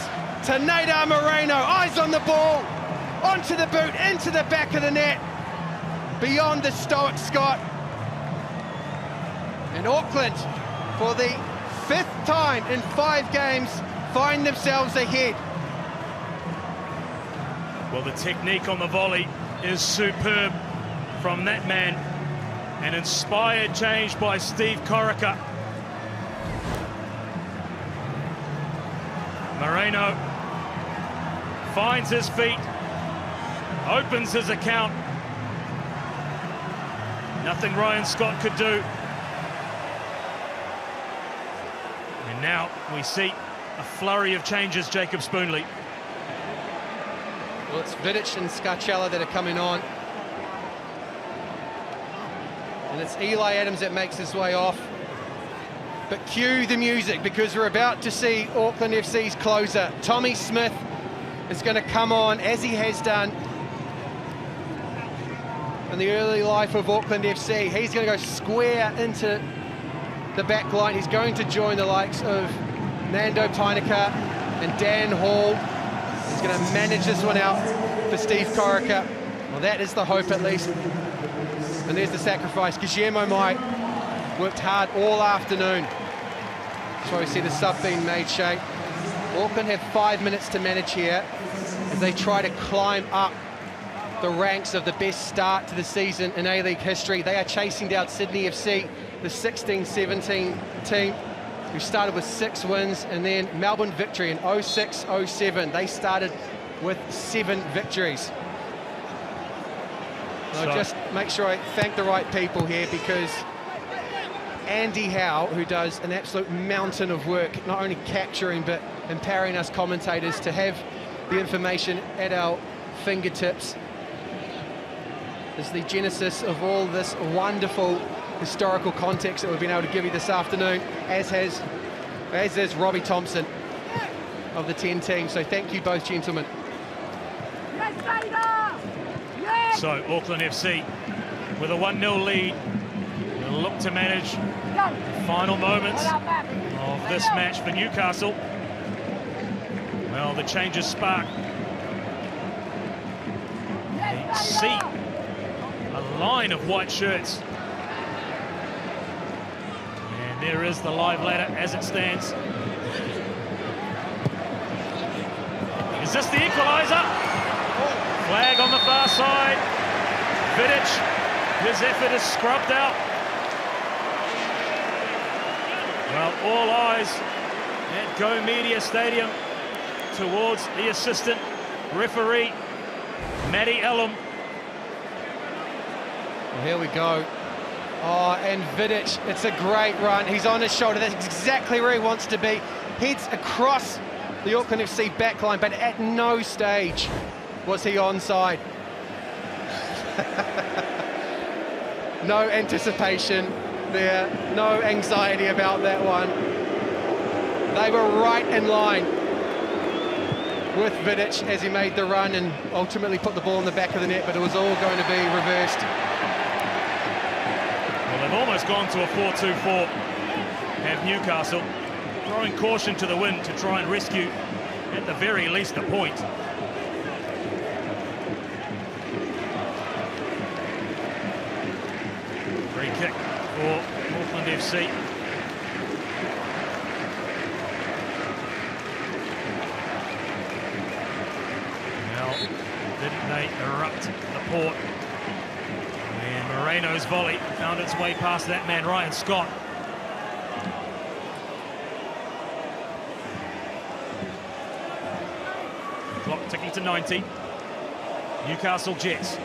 to Nadar Moreno. Eyes on the ball, onto the boot, into the back of the net. Beyond the stoic Scott. And Auckland, for the 5th time in 5 games, find themselves ahead. Well, the technique on the volley is superb from that man. An inspired change by Steve Corica. Moreno finds his feet, opens his account. Nothing Ryan Scott could do. And now we see a flurry of changes, Jacob Spoonley. Well, it's Vidic and Scarcella that are coming on. And it's Eli Adams that makes his way off. But cue the music, because we're about to see Auckland FC's closer. Tommy Smith is going to come on, as he has done in the early life of Auckland FC. He's going to go square into the back line. He's going to join the likes of Nando Painika and Dan Hall. He's going to manage this one out for Steve Corica. Well, that is the hope, at least. And there's the sacrifice. Guillermo Mai worked hard all afternoon. That's why we see the sub being made, Shay. Auckland have 5 minutes to manage here as they try to climb up the ranks of the best start to the season in A-League history. They are chasing down Sydney FC, the 16-17 team, who started with 6 wins, and then Melbourne Victory in 06-07. They started with 7 victories. So just make sure I thank the right people here, because Andy Howe, who does an absolute mountain of work, not only capturing but empowering us commentators to have the information at our fingertips, is the genesis of all this wonderful historical context that we've been able to give you this afternoon, as is Robbie Thompson of the 10 team. So thank you both, gentlemen. So Auckland FC with a 1-0 lead will look to manage the final moments of this match for Newcastle. Well, the changes spark. You see a line of white shirts. And there is the live ladder as it stands. Is this the equaliser? Flag on the far side. Vidic, his effort is scrubbed out. Well, all eyes at Go Media Stadium towards the assistant referee, Matty Ellum. Well, here we go. Oh, and Vidic, it's a great run. He's on his shoulder. That's exactly where he wants to be. Heads across the Auckland FC backline, but at no stage was he onside. No anticipation there, no anxiety about that one. They were right in line with Vidic as he made the run and ultimately put the ball in the back of the net, but it was all going to be reversed. Well, they've almost gone to a 4-2-4, have Newcastle, throwing caution to the wind to try and rescue, at the very least, a point. Free kick for Auckland FC. Now, didn't they erupt the Port? And Moreno's volley found its way past that man, Ryan Scott. Clock ticking to 90. Newcastle Jets.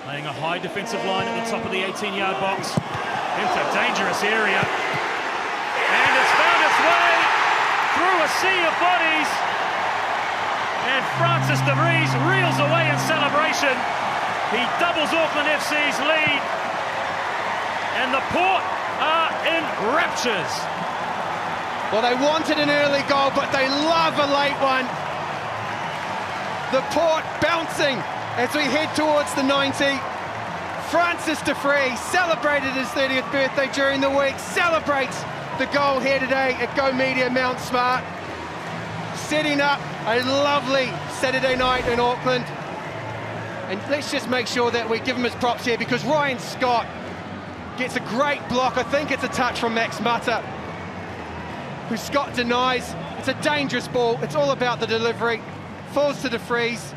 Laying a high defensive line at the top of the 18-yard box. Into a dangerous area. And it's found its way through a sea of bodies. And Francis de Vries reels away in celebration. He doubles Auckland FC's lead. And the Port are in raptures. Well, they wanted an early goal, but they love a late one. The Port bouncing as we head towards the 90. Francis de Vries celebrated his 30th birthday during the week, celebrates the goal here today at Go Media Mount Smart, setting up a lovely Saturday night in Auckland. And let's just make sure that we give him his props here, because Ryan Scott gets a great block. I think it's a touch from Max Mutter, who Scott denies. It's a dangerous ball. It's all about the delivery. Falls to de Vries,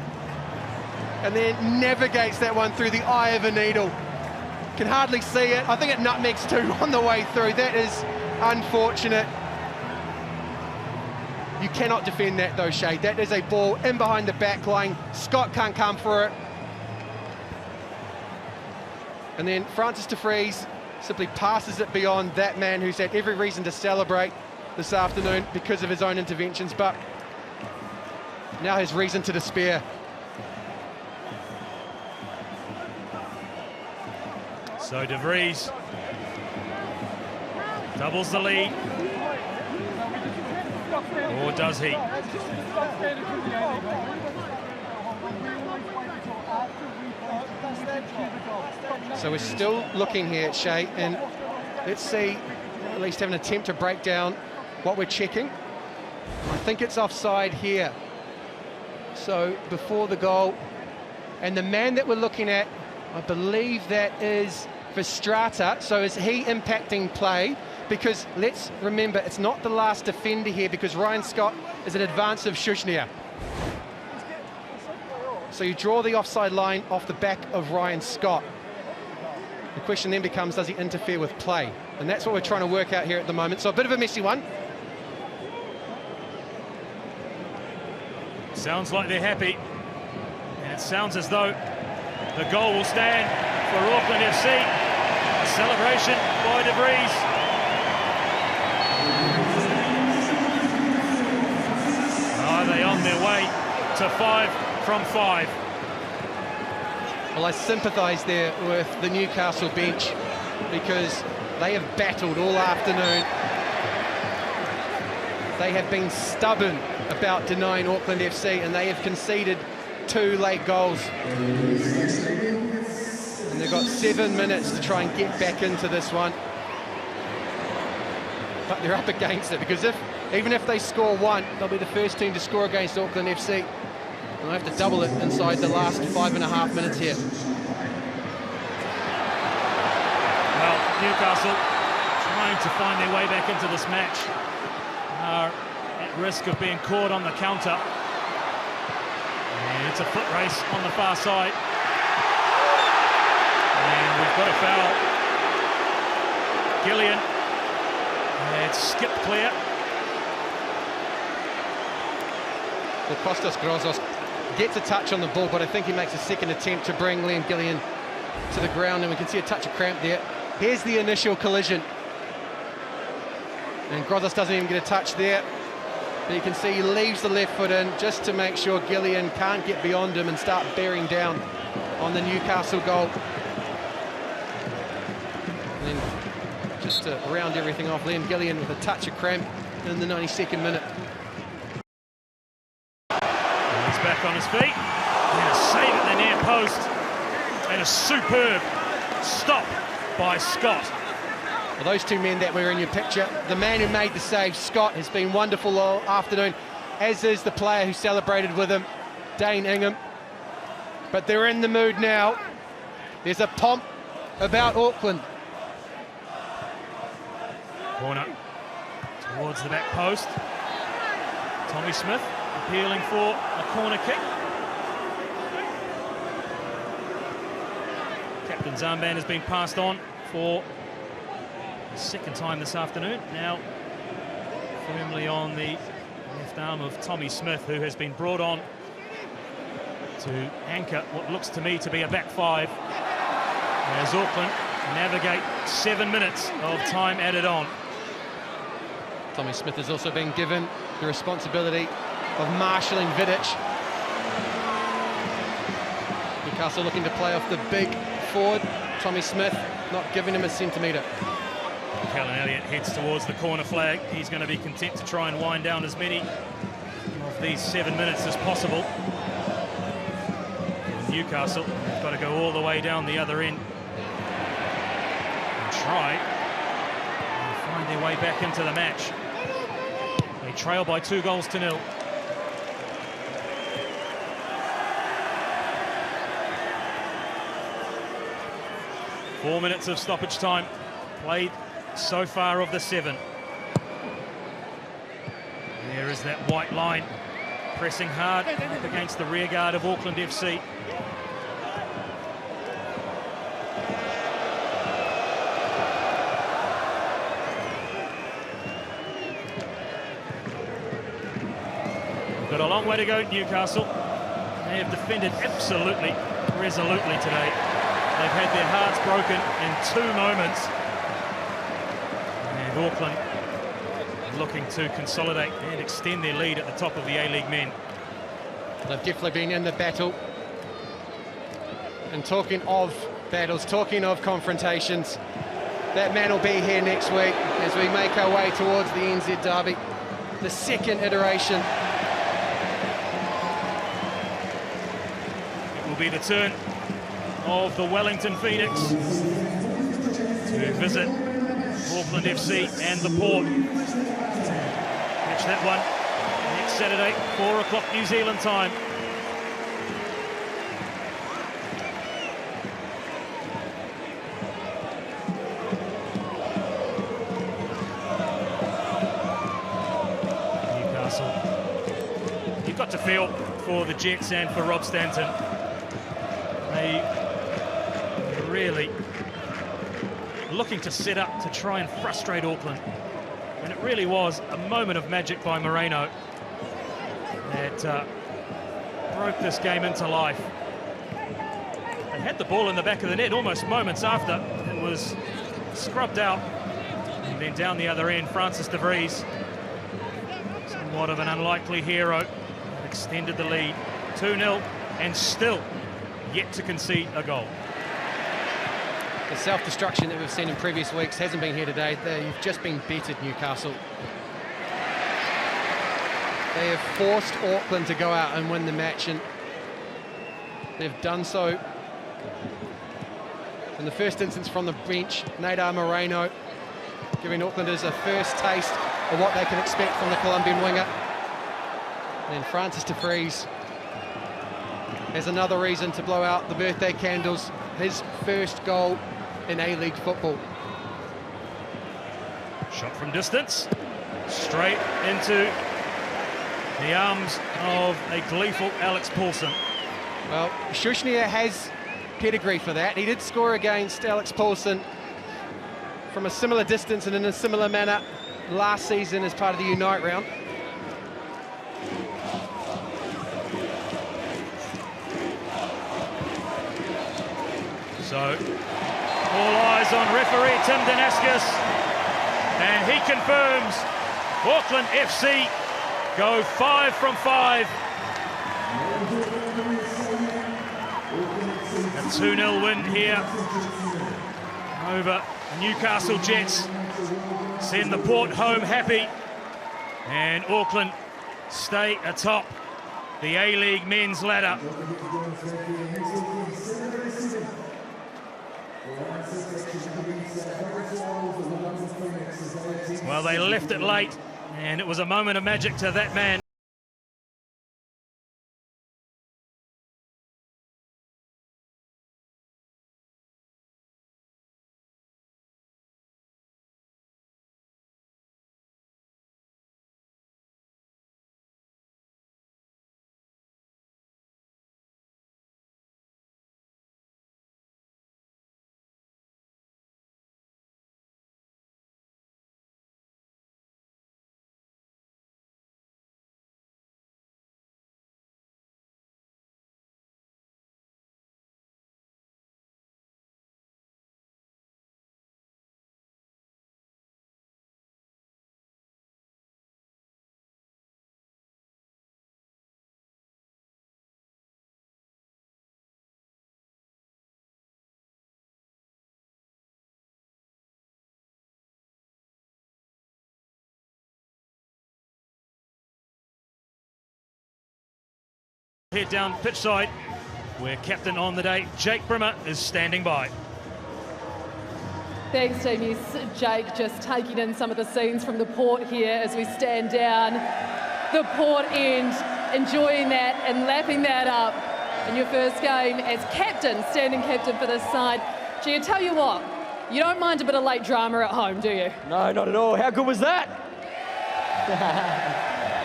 and then navigates that one through the eye of a needle. Can hardly see it. I think it nutmegs two on the way through. That is unfortunate. You cannot defend that though, Shay. That is a ball in behind the back line. Scott can't come for it. And then Francis de Vries simply passes it beyond that man who's had every reason to celebrate this afternoon because of his own interventions, but now has reason to despair. So de Vries doubles the lead. Or does he? So we're still looking here, Shay, and let's see, at least have an attempt to break down what we're checking. I think it's offside here. So before the goal, and the man that we're looking at, I believe that is Verstrata. So is he impacting play? Because let's remember, it's not the last defender here, because Ryan Scott is in advance of Shushnia. So you draw the offside line off the back of Ryan Scott. The question then becomes, does he interfere with play? And that's what we're trying to work out here at the moment. So a bit of a messy one. Sounds like they're happy. And it sounds as though the goal will stand for Auckland FC. A celebration by de Vries. Are they on their way to 5 from 5? Well, I sympathise there with the Newcastle bench, because they have battled all afternoon. They have been stubborn about denying Auckland FC, and they have conceded 2 late goals. And they've got 7 minutes to try and get back into this one. But they're up against it, because even if they score 1, they'll be the first team to score against Auckland FC. And they'll have to double it inside the last 5.5 minutes here. Well, Newcastle trying to find their way back into this match are at risk of being caught on the counter. And it's a foot race on the far side. And we've got a foul. Gillian. It's skipped clear. Well, Kostas Grozos gets a touch on the ball, but I think he makes a second attempt to bring Liam Gillian to the ground, and we can see a touch of cramp there. Here's the initial collision. And Grozos doesn't even get a touch there. But you can see he leaves the left foot in just to make sure Gillian can't get beyond him and start bearing down on the Newcastle goal. And then just to round everything off, Liam Gillian with a touch of cramp in the 92nd minute. He's back on his feet. And a save at the near post. And a superb stop by Scott. Well, those 2 men that were in your picture, the man who made the save, Scott, has been wonderful all afternoon, as is the player who celebrated with him, Dane Ingham. But they're in the mood now. There's a pomp about Auckland. Corner towards the back post. Tommy Smith appealing for a corner kick. Captain's armband has been passed on for the 2nd time this afternoon. Now firmly on the left arm of Tommy Smith, who has been brought on to anchor what looks to me to be a back five as Auckland navigate 7 minutes of time added on. Tommy Smith has also been given the responsibility of marshalling Vidic. Newcastle looking to play off the big forward. Tommy Smith not giving him a centimetre. Callum Elliott heads towards the corner flag. He's going to be content to try and wind down as many of these 7 minutes as possible. Newcastle have got to go all the way down the other end and try and find their way back into the match. They trail by 2-0. 4 minutes of stoppage time played so far of the 7. There is that white line pressing hard up against the rear guard of Auckland FC. Got a long way to go, Newcastle. They have defended absolutely resolutely today. They've had their hearts broken in 2 moments. And Auckland looking to consolidate and extend their lead at the top of the A-League men. They've definitely been in the battle. And talking of battles, talking of confrontations, that man will be here next week as we make our way towards the NZ Derby, the second iteration. It will be the turn of the Wellington Phoenix to visit Auckland FC and the Port. Catch that one next Saturday, 4 o'clock New Zealand time. Newcastle, you've got to feel for the Jets and for Rob Stanton. They really looking to set up to try and frustrate Auckland. And it really was a moment of magic by Moreno that broke this game into life. They had the ball in the back of the net almost moments after. It was scrubbed out. And then down the other end, Francis de Vries, somewhat of an unlikely hero, extended the lead. 2-0 and still yet to concede a goal. The self-destruction that we've seen in previous weeks hasn't been here today. They've just been bettered, Newcastle. They have forced Auckland to go out and win the match, and they've done so in the first instance from the bench. Nadar Moreno giving Aucklanders a first taste of what they can expect from the Colombian winger. And then Francis de Vries has another reason to blow out the birthday candles. His first goal in A-League football. Shot from distance, straight into the arms of a gleeful Alex Paulson. Well, Shushnia has pedigree for that. He did score against Alex Paulson from a similar distance and in a similar manner last season as part of the Unite round. So, all eyes on referee Tim Danaskis, and he confirms Auckland FC go 5 from 5. A 2-0 win here over Newcastle Jets. Send the Port home happy, and Auckland stay atop the A-League men's ladder. Well, they left it late, and it was a moment of magic to that man. Head down pitch side, where captain on the day, Jake Brimmer, is standing by. Thanks, team. Yes, Jake just taking in some of the scenes from the port here as we stand down the port end, enjoying that and lapping that up in your first game as captain, standing captain for this side. Gee, I tell you what, you don't mind a bit of late drama at home, do you? No, not at all. How good was that?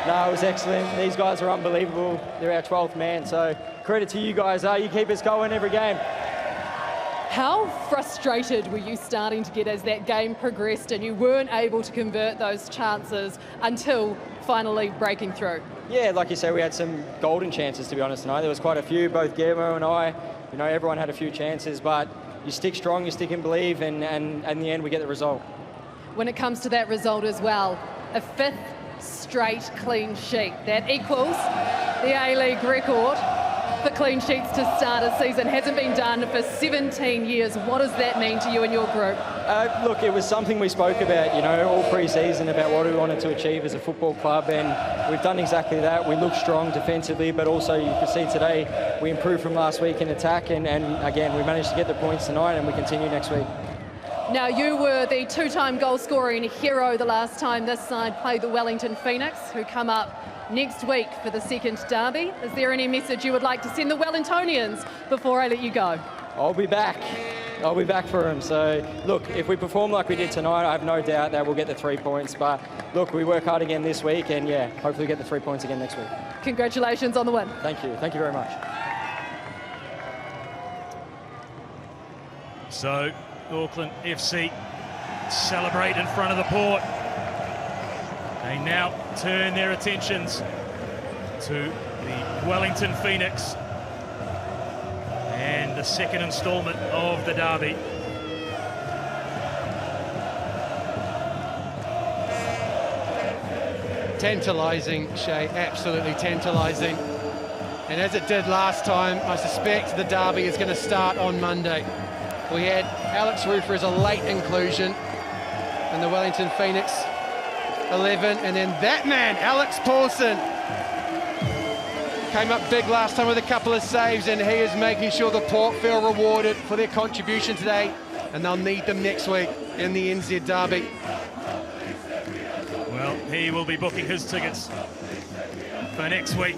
No, it was excellent. These guys are unbelievable. They're our 12th man, so credit to you guys. You keep us going every game. How frustrated were you starting to get as that game progressed and you weren't able to convert those chances until finally breaking through? Yeah, like you say, we had some golden chances, to be honest, tonight. There was quite a few, both Guillermo and I. You know, everyone had a few chances, but you stick strong, you stick and believe, and in the end, we get the result. When it comes to that result as well, a 5th straight clean sheet. That equals the A-League record for clean sheets to start a season. Hasn't been done for 17 years. What does that mean to you and your group? Look, it was something we spoke about, you know, all pre-season about what we wanted to achieve as a football club, and we've done exactly that. We look strong defensively, but also you can see today we improved from last week in attack, and again, we managed to get the points tonight, and we continue next week. Now, you were the 2-time goal scoring hero the last time this side played the Wellington Phoenix, who come up next week for the second derby. Is there any message you would like to send the Wellingtonians before I let you go? I'll be back. I'll be back for them. So, look, if we perform like we did tonight, I have no doubt that we'll get the 3 points. But, look, we work hard again this week, and, yeah, hopefully get the 3 points again next week. Congratulations on the win. Thank you. Thank you very much. So, Auckland FC celebrate in front of the port. They now turn their attentions to the Wellington Phoenix and the second instalment of the derby. Tantalising, Shay, absolutely tantalising. And as it did last time, I suspect the derby is going to start on Monday. We had Alex Rufer as a late inclusion in the Wellington Phoenix 11, and then that man, Alex Paulson, came up big last time with a couple of saves, and he is making sure the Port feel rewarded for their contribution today, and they'll need them next week in the NZ derby. Well, he will be booking his tickets for next week.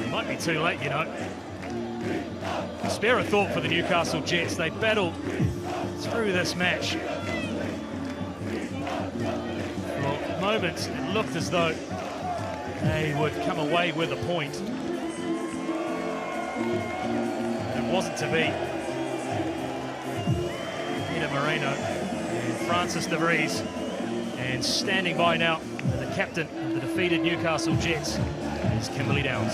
It might be too late, you know. Spare a thought for the Newcastle Jets. They battled through this match. For moments, it looked as though they would come away with a point. It wasn't to be. Peter Moreno and Francis de Vries. And standing by now, the captain of the defeated Newcastle Jets is Kimberly Downs.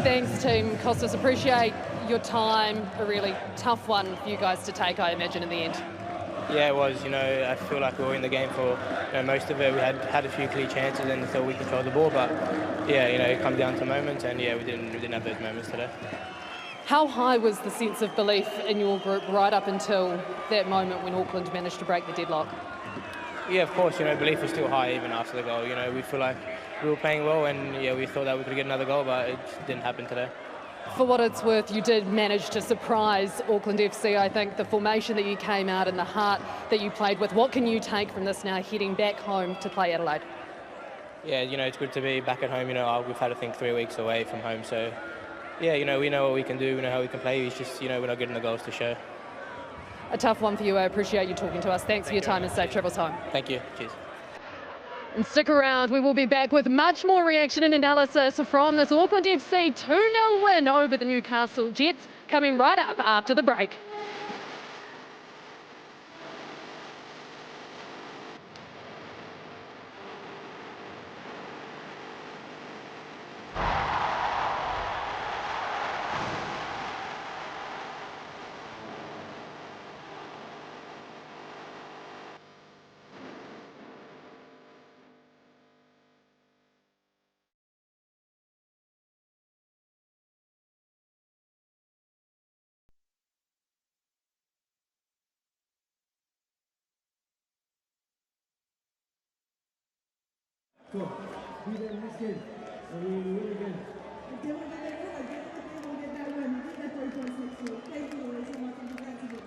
Thanks, team. Costas, appreciate your time. A really tough one for you guys to take, I imagine, in the end. Yeah, it was. You know, I feel like we were in the game for most of it. We had a few clear chances and thought we controlled the ball, but yeah, you know, it comes down to moments, and yeah, we didn't have those moments today. How high was the sense of belief in your group right up until that moment when Auckland managed to break the deadlock? Yeah, of course. You know, belief was still high even after the goal. You know, we feel like we were playing well, and yeah, we thought that we could get another goal, but it didn't happen today. For what it's worth, you did manage to surprise Auckland FC. I think the formation that you came out and the heart that you played with. What can you take from this now, heading back home to play Adelaide? Yeah, you know, it's good to be back at home. You know, we've had, I think, 3 weeks away from home, so yeah, you know, we know what we can do, we know how we can play. It's just, you know, we're not getting the goals to show. A tough one for you. I appreciate you talking to us. Thanks for your time and safe travels home. Thank you. Cheers. And stick around, we will be back with much more reaction and analysis from this Auckland FC 2-0 win over the Newcastle Jets, coming right up after the break. be there next game. And we will win again. And then we'll get that win. Then we'll get that win. Get that 3 points next week. Thank you all so much. And congrats again.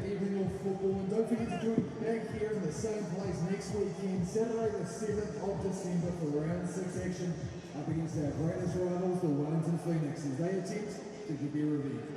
Evening of football, and don't forget to join back here in the same place next weekend, Saturday the 7th of December for round 6 action up against our greatest rivals, the Wellington Phoenix, as they attempt to get their revenge.